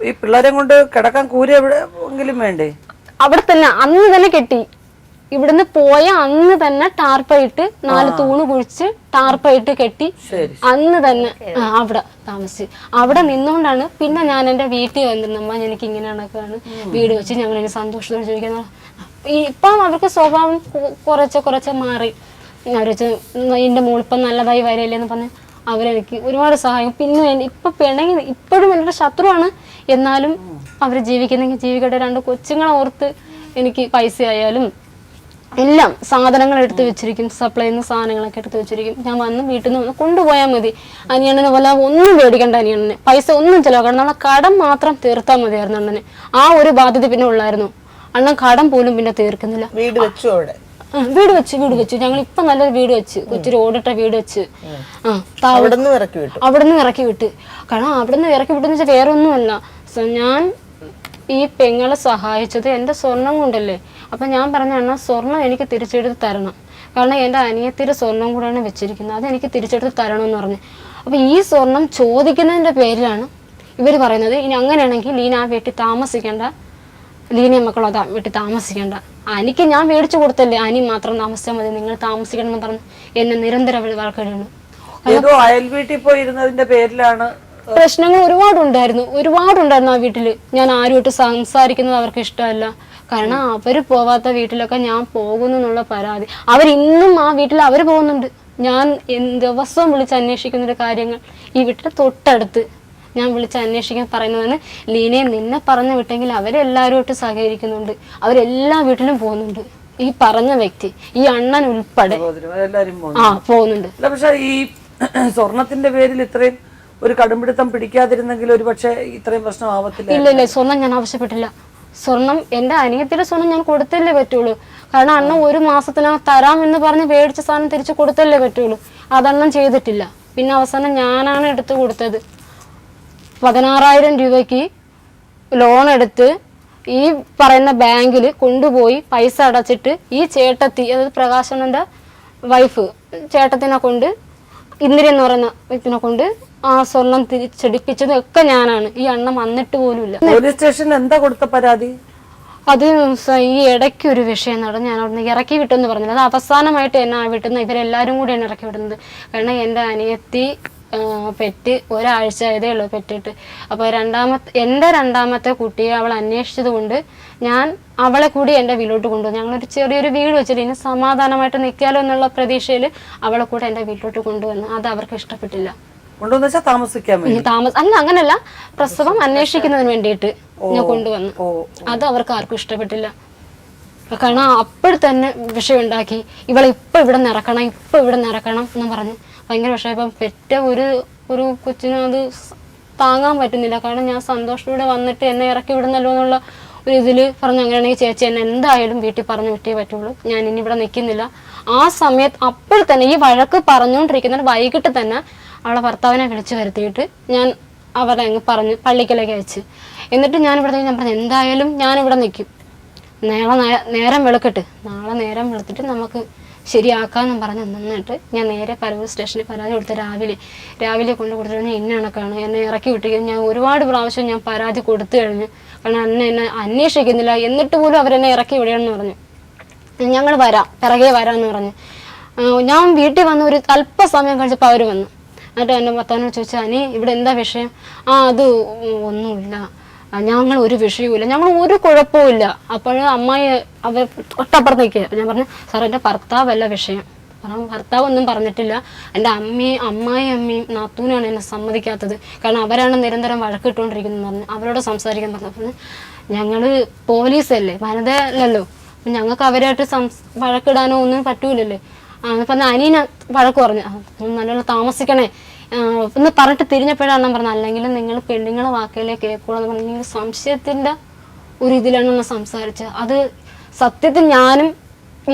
ഈ പിള്ളേരെ കൊണ്ട് കിടക്കാൻ കൂര എവിടെയെങ്കിലും വേണ്ടേ? അവിടെ തന്നെ അന്ന് തന്നെ കെട്ടി. ഇവിടുന്ന് പോയ അന്ന് തന്നെ ടാർപ്പായിട്ട് 4 തൂണ് കുഴിച്ച് ടാർപ്പായിട്ട് കെട്ടി അന്ന് തന്നെ അവിടെ താമസിച്ച്. അവിടെ നിന്നുകൊണ്ടാണ് പിന്നെ ഞാൻ എൻ്റെ വീട്ടിൽ വന്നിരുന്നമ്മ എനിക്ക് ഇങ്ങനെ കണക്കാണ് വീട് വെച്ച് ഞങ്ങൾ ഇങ്ങനെ സന്തോഷത്തോടെ ചോദിക്കുന്ന. ഇപ്പം അവർക്ക് സ്വഭാവം കുറച്ച് മാറി. അവർ വെച്ച് എൻ്റെ മോളിപ്പം നല്ലതായി വരില്ലെന്ന് പറഞ്ഞ് അവരെനിക്ക് ഒരുപാട് സഹായം. പിന്നെ ഇപ്പം പിണങ്ങി ഇപ്പോഴും എൻ്റെ ശത്രുവാണ്, എന്നാലും അവർ ജീവിക്കുന്നെങ്കിൽ ജീവിക്കട്ടെ. 2 കൊച്ചുങ്ങളെ ഓർത്ത് എനിക്ക് പൈസ ആയാലും എല്ലാം സാധനങ്ങൾ എടുത്ത് വെച്ചിരിക്കും, സപ്ലൈ സാധനങ്ങളൊക്കെ എടുത്ത് വെച്ചിരിക്കും. ഞാൻ വന്ന് വീട്ടിൽ നിന്ന് വന്ന് കൊണ്ടുപോയാൽ മതി. അനിയണ്ണന് പോലെ ഒന്നും പേടിക്കണ്ട, അനിയണ്ണന് പൈസ ഒന്നും ചിലവാക്കണം, നമ്മളെ കടം മാത്രം തീർത്താൽ മതിയായിരുന്നു അണ്ണന്. ആ ഒരു ബാധ്യത പിന്നെ ഉള്ളായിരുന്നു. അണ്ണൻ കടം പോലും പിന്നെ തീർക്കുന്നില്ല. വീട് വെച്ചു അവിടെ? വീട് വെച്ചു. ഞങ്ങൾ ഇപ്പൊ നല്ലൊരു വീട് വെച്ച്, കൊച്ചൊരു ഓടിട്ട വീട് വെച്ച് അവിടെ നിന്ന് ഇറക്കി വിട്ട്. കാരണം അവിടെ നിന്ന് ഇറക്കി വിട്ടെന്ന് വെച്ചാൽ വേറെ ഒന്നുമല്ല, ഞാൻ ഈ പെങ്ങളെ സഹായിച്ചത് എൻ്റെ സ്വർണം കൊണ്ടല്ലേ. അപ്പം ഞാൻ പറഞ്ഞ അണ്ണാ സ്വർണം എനിക്ക് തിരിച്ചെടുത്ത് തരണം, കാരണം എൻ്റെ അനിയത്തിയുടെ സ്വർണം കൂടെയാണ് വെച്ചിരിക്കുന്നത്, അത് എനിക്ക് തിരിച്ചെടുത്ത് തരണമെന്ന് പറഞ്ഞു. അപ്പം ഈ സ്വർണം ചോദിക്കുന്നതിൻ്റെ പേരിലാണ് ഇവർ പറയുന്നത് ഇനി അങ്ങനെയാണെങ്കിൽ ലീന ആ വീട്ടിൽ താമസിക്കേണ്ട, ലീനയും മക്കളും അതാ വീട്ടിൽ താമസിക്കേണ്ട, എനിക്ക് ഞാൻ മേടിച്ചു കൊടുത്തല്ലേ, അനി മാത്രം താമസിച്ചാൽ മതി, നിങ്ങൾ താമസിക്കണം എന്ന് പറഞ്ഞ് എന്നെ നിരന്തരം വഴക്കിടുന്നു. അയൽ വീട്ടിൽ പോയിരുന്നതിന്റെ പേരിലാണ് പ്രശ്നങ്ങൾ ഒരുപാടുണ്ടായിരുന്നു ആ വീട്ടില്. ഞാൻ ആരുമായിട്ട് സംസാരിക്കുന്നത് അവർക്ക് ഇഷ്ടമല്ല, കാരണം അവര് പോവാത്ത വീട്ടിലൊക്കെ ഞാൻ പോകുന്നു എന്നുള്ള പരാതി. അവരിന്നും ആ വീട്ടിൽ അവർ പോകുന്നുണ്ട്. ഞാൻ ദിവസവും വിളിച്ച് അന്വേഷിക്കുന്നൊരു കാര്യങ്ങൾ ഈ വീട്ടിലെ തൊട്ടടുത്ത് ഞാൻ വിളിച്ച് അന്വേഷിക്കാൻ പറയുന്നതാണ്, ലീനയെ നിന്നെ പറഞ്ഞു വിട്ടെങ്കിൽ അവരെല്ലാവരുമായിട്ട് സഹകരിക്കുന്നുണ്ട്, അവരെല്ലാ വീട്ടിലും പോകുന്നുണ്ട്. ഈ പറഞ്ഞ വ്യക്തി, ഈ അണ്ണൻ ഉൾപ്പെടെ പോകുന്നുണ്ട്. പക്ഷെ ഈ സ്വർണത്തിന്റെ പേരിൽ ഇത്രയും ഒരു കടുംപിടുത്തം പിടിക്കാതിരുന്നെങ്കിൽ ഒരു പക്ഷേ ഇത്രയും പ്രശ്നം ആവത്തില്ല. ഇല്ല, സ്വർണം ഞാൻ ആവശ്യപ്പെട്ടില്ല. സ്വർണം എൻ്റെ അനിയത്തിയുടെ സ്വർണം ഞാൻ കൊടുത്തല്ലേ പറ്റുള്ളൂ, കാരണം അണ്ണൻ 1 മാസത്തിനകം തരാമെന്ന് പറഞ്ഞ് മേടിച്ച സാധനം തിരിച്ചു കൊടുത്തല്ലേ പറ്റുള്ളൂ. അതണ്ണം ചെയ്തിട്ടില്ല. പിന്നെ അവസാനം ഞാനാണ് എടുത്തു കൊടുത്തത്. 16,000 രൂപയ്ക്ക് ലോൺ എടുത്ത് ഈ പറയുന്ന ബാങ്കിൽ കൊണ്ടുപോയി പൈസ അടച്ചിട്ട് ഈ ചേട്ടത്തി, അതായത് പ്രകാശനന്റെ വൈഫ് ചേട്ടത്തിനെ കൊണ്ട്, ഇന്ദിര എന്ന് പറയുന്ന വ്യക്തിനെ കൊണ്ട് ആ സ്വർണം തിരിച്ചെടുപ്പിച്ചതും ഒക്കെ ഞാനാണ്. ഈ അണ്ണൻ വന്നിട്ട് പോലുമില്ല. പോലീസ് സ്റ്റേഷനിൽ എന്താ കൊടുത്ത പരാതി? അത് ഈ ഇടയ്ക്ക് ഒരു വിഷയം നടന്നു, ഞാൻ അവിടെ നിന്ന് ഇറക്കി വിട്ടെന്ന് പറഞ്ഞില്ല. അത് അവസാനമായിട്ട് എന്നെ ആ വിട്ടുന്ന ഇവരെല്ലാവരും കൂടിയാണ് ഇറക്കി വിടുന്നത്. കാരണം എൻ്റെ അനിയത്തി പെറ്റ് ഒരാഴ്ച ആയതേ ഉള്ളൂ പെറ്റിട്ട്. അപ്പോൾ എൻ്റെ രണ്ടാമത്തെ കുട്ടിയെ അവൾ അന്വേഷിച്ചത് കൊണ്ട് ഞാൻ അവളെ കൂടി എൻ്റെ വീട്ടിലോട്ട് കൊണ്ടുവന്നു. ഞങ്ങളൊരു ചെറിയൊരു വീട് വെച്ചിട്ട് ഇനി സമാധാനമായിട്ട് നിൽക്കാലോ എന്നുള്ള പ്രതീക്ഷയിൽ അവളെ കൂടെ എൻ്റെ വീട്ടിലോട്ട് കൊണ്ടുവന്നു. അത് അവർക്ക് ഇഷ്ടപ്പെട്ടില്ല. അല്ല, അങ്ങനല്ല, പ്രസവം അന്വേഷിക്കുന്നതിന് വേണ്ടിയിട്ട് ഞാൻ കൊണ്ടുവന്നു. അത് അവർക്ക് ആർക്കും ഇഷ്ടപ്പെട്ടില്ല. കാരണം അപ്പോൾ തന്നെ വിഷയം ഉണ്ടാക്കി, ഇവളെ ഇപ്പം ഇവിടെ നിന്ന് ഇറക്കണം എന്ന് പറഞ്ഞ് ഭയങ്കര വിഷയം. ഇപ്പം പെറ്റ ഒരു കൊച്ചിനും അത് താങ്ങാൻ പറ്റുന്നില്ല. കാരണം ഞാൻ സന്തോഷത്തോടെ വന്നിട്ട് എന്നെ ഇറക്കി വിടുന്നല്ലോ എന്നുള്ള ഒരു ഇതിൽ പറഞ്ഞു. അങ്ങനെയാണെങ്കിൽ ചേച്ചി എന്നെ എന്തായാലും വീട്ടിൽ പറഞ്ഞു വിട്ടേ പറ്റുള്ളൂ, ഞാൻ ഇനി ഇവിടെ നിൽക്കുന്നില്ല. ആ സമയത്ത് അപ്പോൾ തന്നെ ഈ വഴക്ക് പറഞ്ഞുകൊണ്ടിരിക്കുന്ന വൈകിട്ട് തന്നെ അവളെ ഭർത്താവിനെ വിളിച്ചു വരുത്തിയിട്ട് ഞാൻ അവരെ അങ്ങ് പറഞ്ഞു പള്ളിക്കലേക്ക് അയച്ച്. എന്നിട്ട് ഞാൻ പറഞ്ഞു എന്തായാലും ഞാനിവിടെ നിൽക്കും, നേരം വെളുക്കട്ട്, നാളെ നേരം വെളുത്തിട്ട് നമുക്ക് ശരിയാക്കാമെന്നും പറഞ്ഞ് നിന്നിട്ട് ഞാൻ നേരെ പരവൂർ സ്റ്റേഷനിൽ പരാതി കൊടുത്ത് രാവിലെ കൊണ്ട് കൊടുത്തിട്ട് ഇന്ന കണക്കാണ് എന്നെ ഇറക്കി വിട്ടിരിക്കുന്നത്. ഞാൻ ഒരുപാട് പ്രാവശ്യം ഞാൻ പരാതി കൊടുത്തു കഴിഞ്ഞു, കാരണം എന്നെ അന്വേഷിക്കുന്നില്ല, എന്നിട്ട് പോലും അവരെന്നെ ഇറക്കി വിടണമെന്ന് പറഞ്ഞു. ഞങ്ങൾ പിറകെ വരാമെന്ന് പറഞ്ഞു. ഞാൻ വീട്ടിൽ വന്ന് ഒരു അല്പസമയം കഴിച്ചപ്പോൾ അവർ വന്നു. എന്നിട്ട് എൻ്റെ ഭർത്താവിനോട് ചോദിച്ചു, അനി ഇവിടെ എന്താ വിഷയം? അത് ഒന്നുമില്ല, ഞങ്ങൾ ഒരു വിഷയവുമില്ല, ഞങ്ങൾ ഒരു കുഴപ്പമില്ല. അപ്പോൾ അമ്മായി അവർ തൊട്ടപ്പുറത്ത് നിൽക്കുക. ഞാൻ പറഞ്ഞു, സാർ എൻ്റെ ഭർത്താവല്ല വിഷയം. കാരണം ഭർത്താവ് ഒന്നും പറഞ്ഞിട്ടില്ല, എൻ്റെ അമ്മായിയും നാത്തൂനാണ് എന്നെ സമ്മതിക്കാത്തത്, കാരണം അവരാണ് നിരന്തരം വഴക്കിട്ടുകൊണ്ടിരിക്കുന്നത് പറഞ്ഞു. അവരോട് സംസാരിക്കാൻ പറഞ്ഞു. ഞങ്ങൾ പോലീസല്ലേ, വനിതയല്ലല്ലോ, ഞങ്ങൾക്ക് അവരായിട്ട് വഴക്കിടാനോ ഒന്നും പറ്റൂലല്ലേ. പറഞ്ഞ അനീന വഴക്ക് പറഞ്ഞു, നല്ലോണം താമസിക്കണേ എന്ന് പറഞ്ഞിട്ട് തിരിഞ്ഞപ്പോഴാണ് പറഞ്ഞത്, അല്ലെങ്കിൽ നിങ്ങൾ പെണ്ണുങ്ങളെ വാക്കയിലേ കേൾക്കൂടെന്ന് പറഞ്ഞു. സംശയത്തിൻ്റെ ഒരു ഇതിലാണ് സംസാരിച്ചത്. അത് സത്യത്തിൽ ഞാനും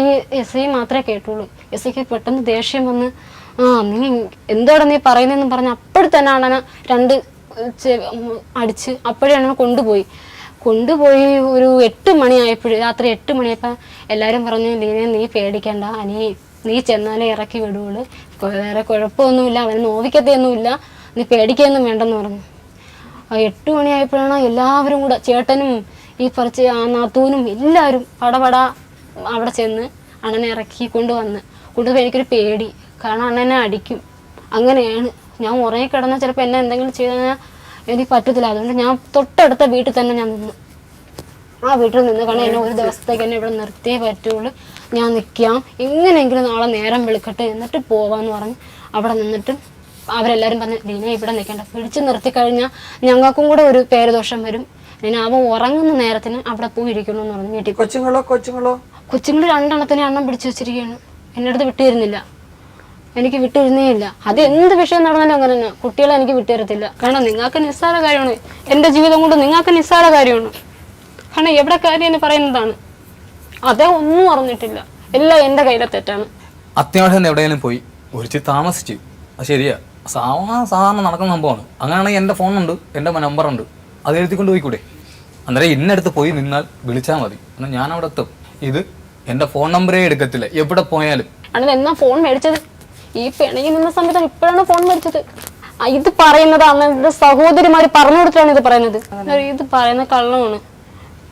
ഈ എസ് ഐ മാത്രമേ കേട്ടുള്ളൂ. എസ് ഐക്ക് പെട്ടെന്ന് ദേഷ്യം വന്ന്, നീ എന്തോടെ നീ പറയുന്നതെന്ന് പറഞ്ഞ് അപ്പോൾ തന്നെ അണ്ണനെ 2 അടിച്ച് അപ്പോഴാണ് കൊണ്ടുപോയി ഒരു 8 മണിയായപ്പോഴും, രാത്രി 8 മണിയായപ്പോൾ എല്ലാവരും പറഞ്ഞു, നീ പേടിക്കണ്ട, നീ ചെന്നാലേ ഇറക്കി വിടുള്ളൂ, വേറെ കുഴപ്പമൊന്നുമില്ല, അവനെ നോവിക്കത്തൊന്നുമില്ല, നീ പേടിക്കൊന്നും വേണ്ടെന്ന് പറഞ്ഞു. 8 മണിയായപ്പോഴാണ് എല്ലാവരും കൂടെ, ചേട്ടനും ഈ പറിച്ച് നാത്തൂനും എല്ലാവരും പടപട അവിടെ ചെന്ന് അണ്ണനെ ഇറക്കി കൊണ്ടുപോയി. എനിക്കൊരു പേടി, കാരണം അണ്ണനെ അടിക്കും, അങ്ങനെയാണ്. ഞാൻ ഉറങ്ങിക്കിടന്നാൽ ചിലപ്പോൾ എന്നെ എന്തെങ്കിലും ചെയ്താൽ എനിക്ക് പറ്റത്തില്ല. അതുകൊണ്ട് ഞാൻ തൊട്ടടുത്ത വീട്ടിൽ തന്നെ ഞാൻ നിന്നു. ആ വീട്ടിൽ നിന്ന്, കാരണം എന്നെ ഒരു ദിവസത്തേക്ക് എന്നെ ഇവിടെ നിർത്തിയേ പറ്റുള്ളൂ, ഞാൻ നിൽക്കാം, എങ്ങനെയെങ്കിലും നാളെ നേരം വെളുക്കട്ടെ എന്നിട്ട് പോവാന്ന് പറഞ്ഞ് അവിടെ നിന്നിട്ട് അവരെല്ലാവരും പറഞ്ഞു ലീന ഇവിടെ നിൽക്കണ്ട, പിടിച്ചു നിർത്തി കഴിഞ്ഞാൽ ഞങ്ങൾക്കും കൂടെ ഒരു പേരുദോഷം വരും. ലീന അവൻ ഉറങ്ങുന്ന നേരത്തിന് അവിടെ പോയിരിക്കണം എന്ന് പറഞ്ഞു വീട്ടിൽ. കൊച്ചുങ്ങളോ കൊച്ചുങ്ങൾ 2 എണ്ണത്തിനെ അണ്ണം പിടിച്ചു വെച്ചിരിക്കുകയാണ്. എൻ്റെ അടുത്ത് വിട്ടുതരുന്നില്ല, എനിക്ക് വിട്ടുതരുന്നേ ഇല്ല. അത് എന്ത് വിഷയം നടന്നാലും അങ്ങനെ തന്നെ, കുട്ടികളെ എനിക്ക് വിട്ടുതരത്തില്ല. കാരണം നിങ്ങൾക്ക് നിസ്സാര കാര്യമാണ്, എൻ്റെ ജീവിതം കൊണ്ട് നിങ്ങൾക്ക് നിസ്സാര കാര്യമാണ്. കാരണം എവിടെ കാര്യം എന്ന് പറയുന്നതാണ്. അദ്ദേഹം ഒന്നും അറിഞ്ഞിട്ടില്ല, എല്ലാം എൻ്റെ കയ്യിലെ തെറ്റാണ്. അത്യാവശ്യം എവിടെയെങ്കിലും പോയി ഒരിച്ചിരി താമസിച്ച്, അത് ശരിയാ, സാധാരണ നടക്കുന്ന സംഭവമാണ്. അങ്ങനെയാണെങ്കിൽ എൻ്റെ ഫോണുണ്ട്, എൻ്റെ നമ്പറുണ്ട്, അത് എഴുതിക്കൊണ്ട് പോയിക്കൂടെ? അന്നേരം ഇന്നടുത്ത് പോയി നിന്നാൽ വിളിച്ചാൽ മതി, എന്നാൽ ഞാൻ അവിടെ എത്തും. ഇത് എൻ്റെ ഫോൺ നമ്പറേ എടുക്കത്തില്ല എവിടെ പോയാലും. അണ്ണൻ എന്നാ ഫോൺ മേടിച്ചത്? ഈ പിണങ്ങി നിന്ന സമയത്ത് ഇപ്പോഴാണ് ഫോൺ മേടിച്ചത്. ഇത് പറയുന്നത് അണ്ണന്റെ സഹോദരിമാര് പറഞ്ഞു കൊടുത്തിട്ടാണ് ഇത് പറയുന്നത്. ഇത് പറയുന്ന കള്ളമാണ്.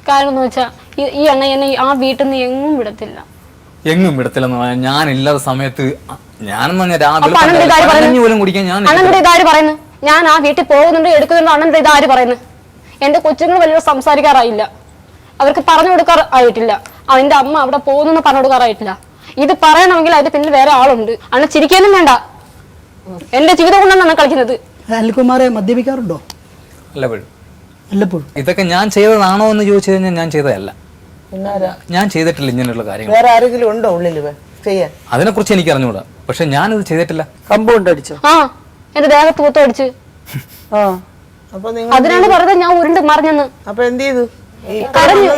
കാരണം എന്ന് വെച്ചാൽ ഈ അണ്ണ എന്നെ ആ വീട്ടിൽ നിന്ന് എങ്ങും വിടത്തില്ല. എങ്ങും വിടത്തില്ലെന്ന് പറഞ്ഞാൽ ഞാനില്ലാത്ത സമയത്ത് ഞാനെന്ന് പറഞ്ഞാൽ അണ്ണന്റെ ഇതാര് പറയുന്നത്? ഞാൻ ആ വീട്ടിൽ പോകുന്നുണ്ട് എടുക്കുന്നുണ്ട്, അണ്ണന്റെ ഇതാര് പറയുന്നത്? എന്റെ കൊച്ചുങ്ങൾ വലിയ സംസാരിക്കാറായില്ല, അവർക്ക് പറഞ്ഞു കൊടുക്കാറായിട്ടില്ല, അവന്റെ അമ്മ അവിടെ പോകുന്നെന്ന് പറഞ്ഞു കൊടുക്കാറായിട്ടില്ല. ഇത് പറയണമെങ്കിൽ അതിന്റെ പിന്നിൽ വേറെ ആളുണ്ട്. അണ്ണൻ ചിരിക്കാനും വേണ്ട, എന്റെ ജീവിതം കൊണ്ടാണ് അണ്ണൻ കളിക്കുന്നത്. അനിൽകുമാറെ മദ്യപിക്കാറുണ്ടോ? വല്ലപ്പോഴും. ഇതൊക്കെ ഞാൻ ചെയ്തതാണോ എന്ന് ചോദിച്ചു കഴിഞ്ഞാൽ ഞാൻ ചെയ്തതല്ല, ഞാൻ ചെയ്തിട്ടില്ല ഇങ്ങനെയുള്ള കാര്യങ്ങൾ. വേറെ ആരെങ്കിലും ഉണ്ടോ ഉള്ളിൽ ചെയ്യാൻ? അതിനെ കുറിച്ച് എനിക്ക് അറിഞ്ഞുകൂടാ, പക്ഷെ ഞാനിത് ചെയ്തിട്ടില്ല. കമ്പൗണ്ട് അടിച്ചോ? ആ, എന്റെ ദേഹത്ത് പൂത്ത് അടിച്ച്. അപ്പൊ നിങ്ങൾ അതിനാണ് പറഞ്ഞത് ഞാൻ ഉരുണ്ട് മറിഞ്ഞെന്ന്. അപ്പൊ എന്ത് ചെയ്തു? കരഞ്ഞു.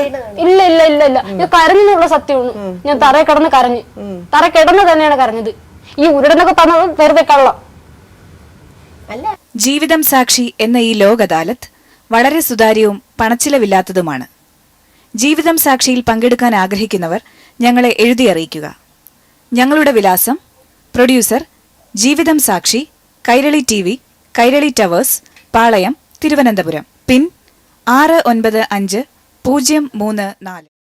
ഇല്ല ഇല്ല ഇല്ല ഇല്ല, ഞാൻ കരഞ്ഞെന്നുള്ള സത്യമാണ്. ഞാൻ തറയെ കിടന്ന് കരഞ്ഞു, തറ കിടന്ന് തന്നെയാണ് കരഞ്ഞത്. ഈ ഉരുടെന്നൊക്കെ പറഞ്ഞത് വെറുതെ കള്ളം. ജീവിതം സാക്ഷി എന്ന ഈ ലോക് അദാലത്ത് വളരെ സുതാര്യവും പണച്ചിലവില്ലാത്തതുമാണ്. ജീവിതം സാക്ഷിയിൽ പങ്കെടുക്കാൻ ആഗ്രഹിക്കുന്നവർ ഞങ്ങളെ എഴുതി അറിയിക്കുക. ഞങ്ങളുടെ വിലാസം: പ്രൊഡ്യൂസർ, ജീവിതം സാക്ഷി, കൈരളി TV, കൈരളി ടവേഴ്സ്, പാളയം, തിരുവനന്തപുരം. പിൻ 695034.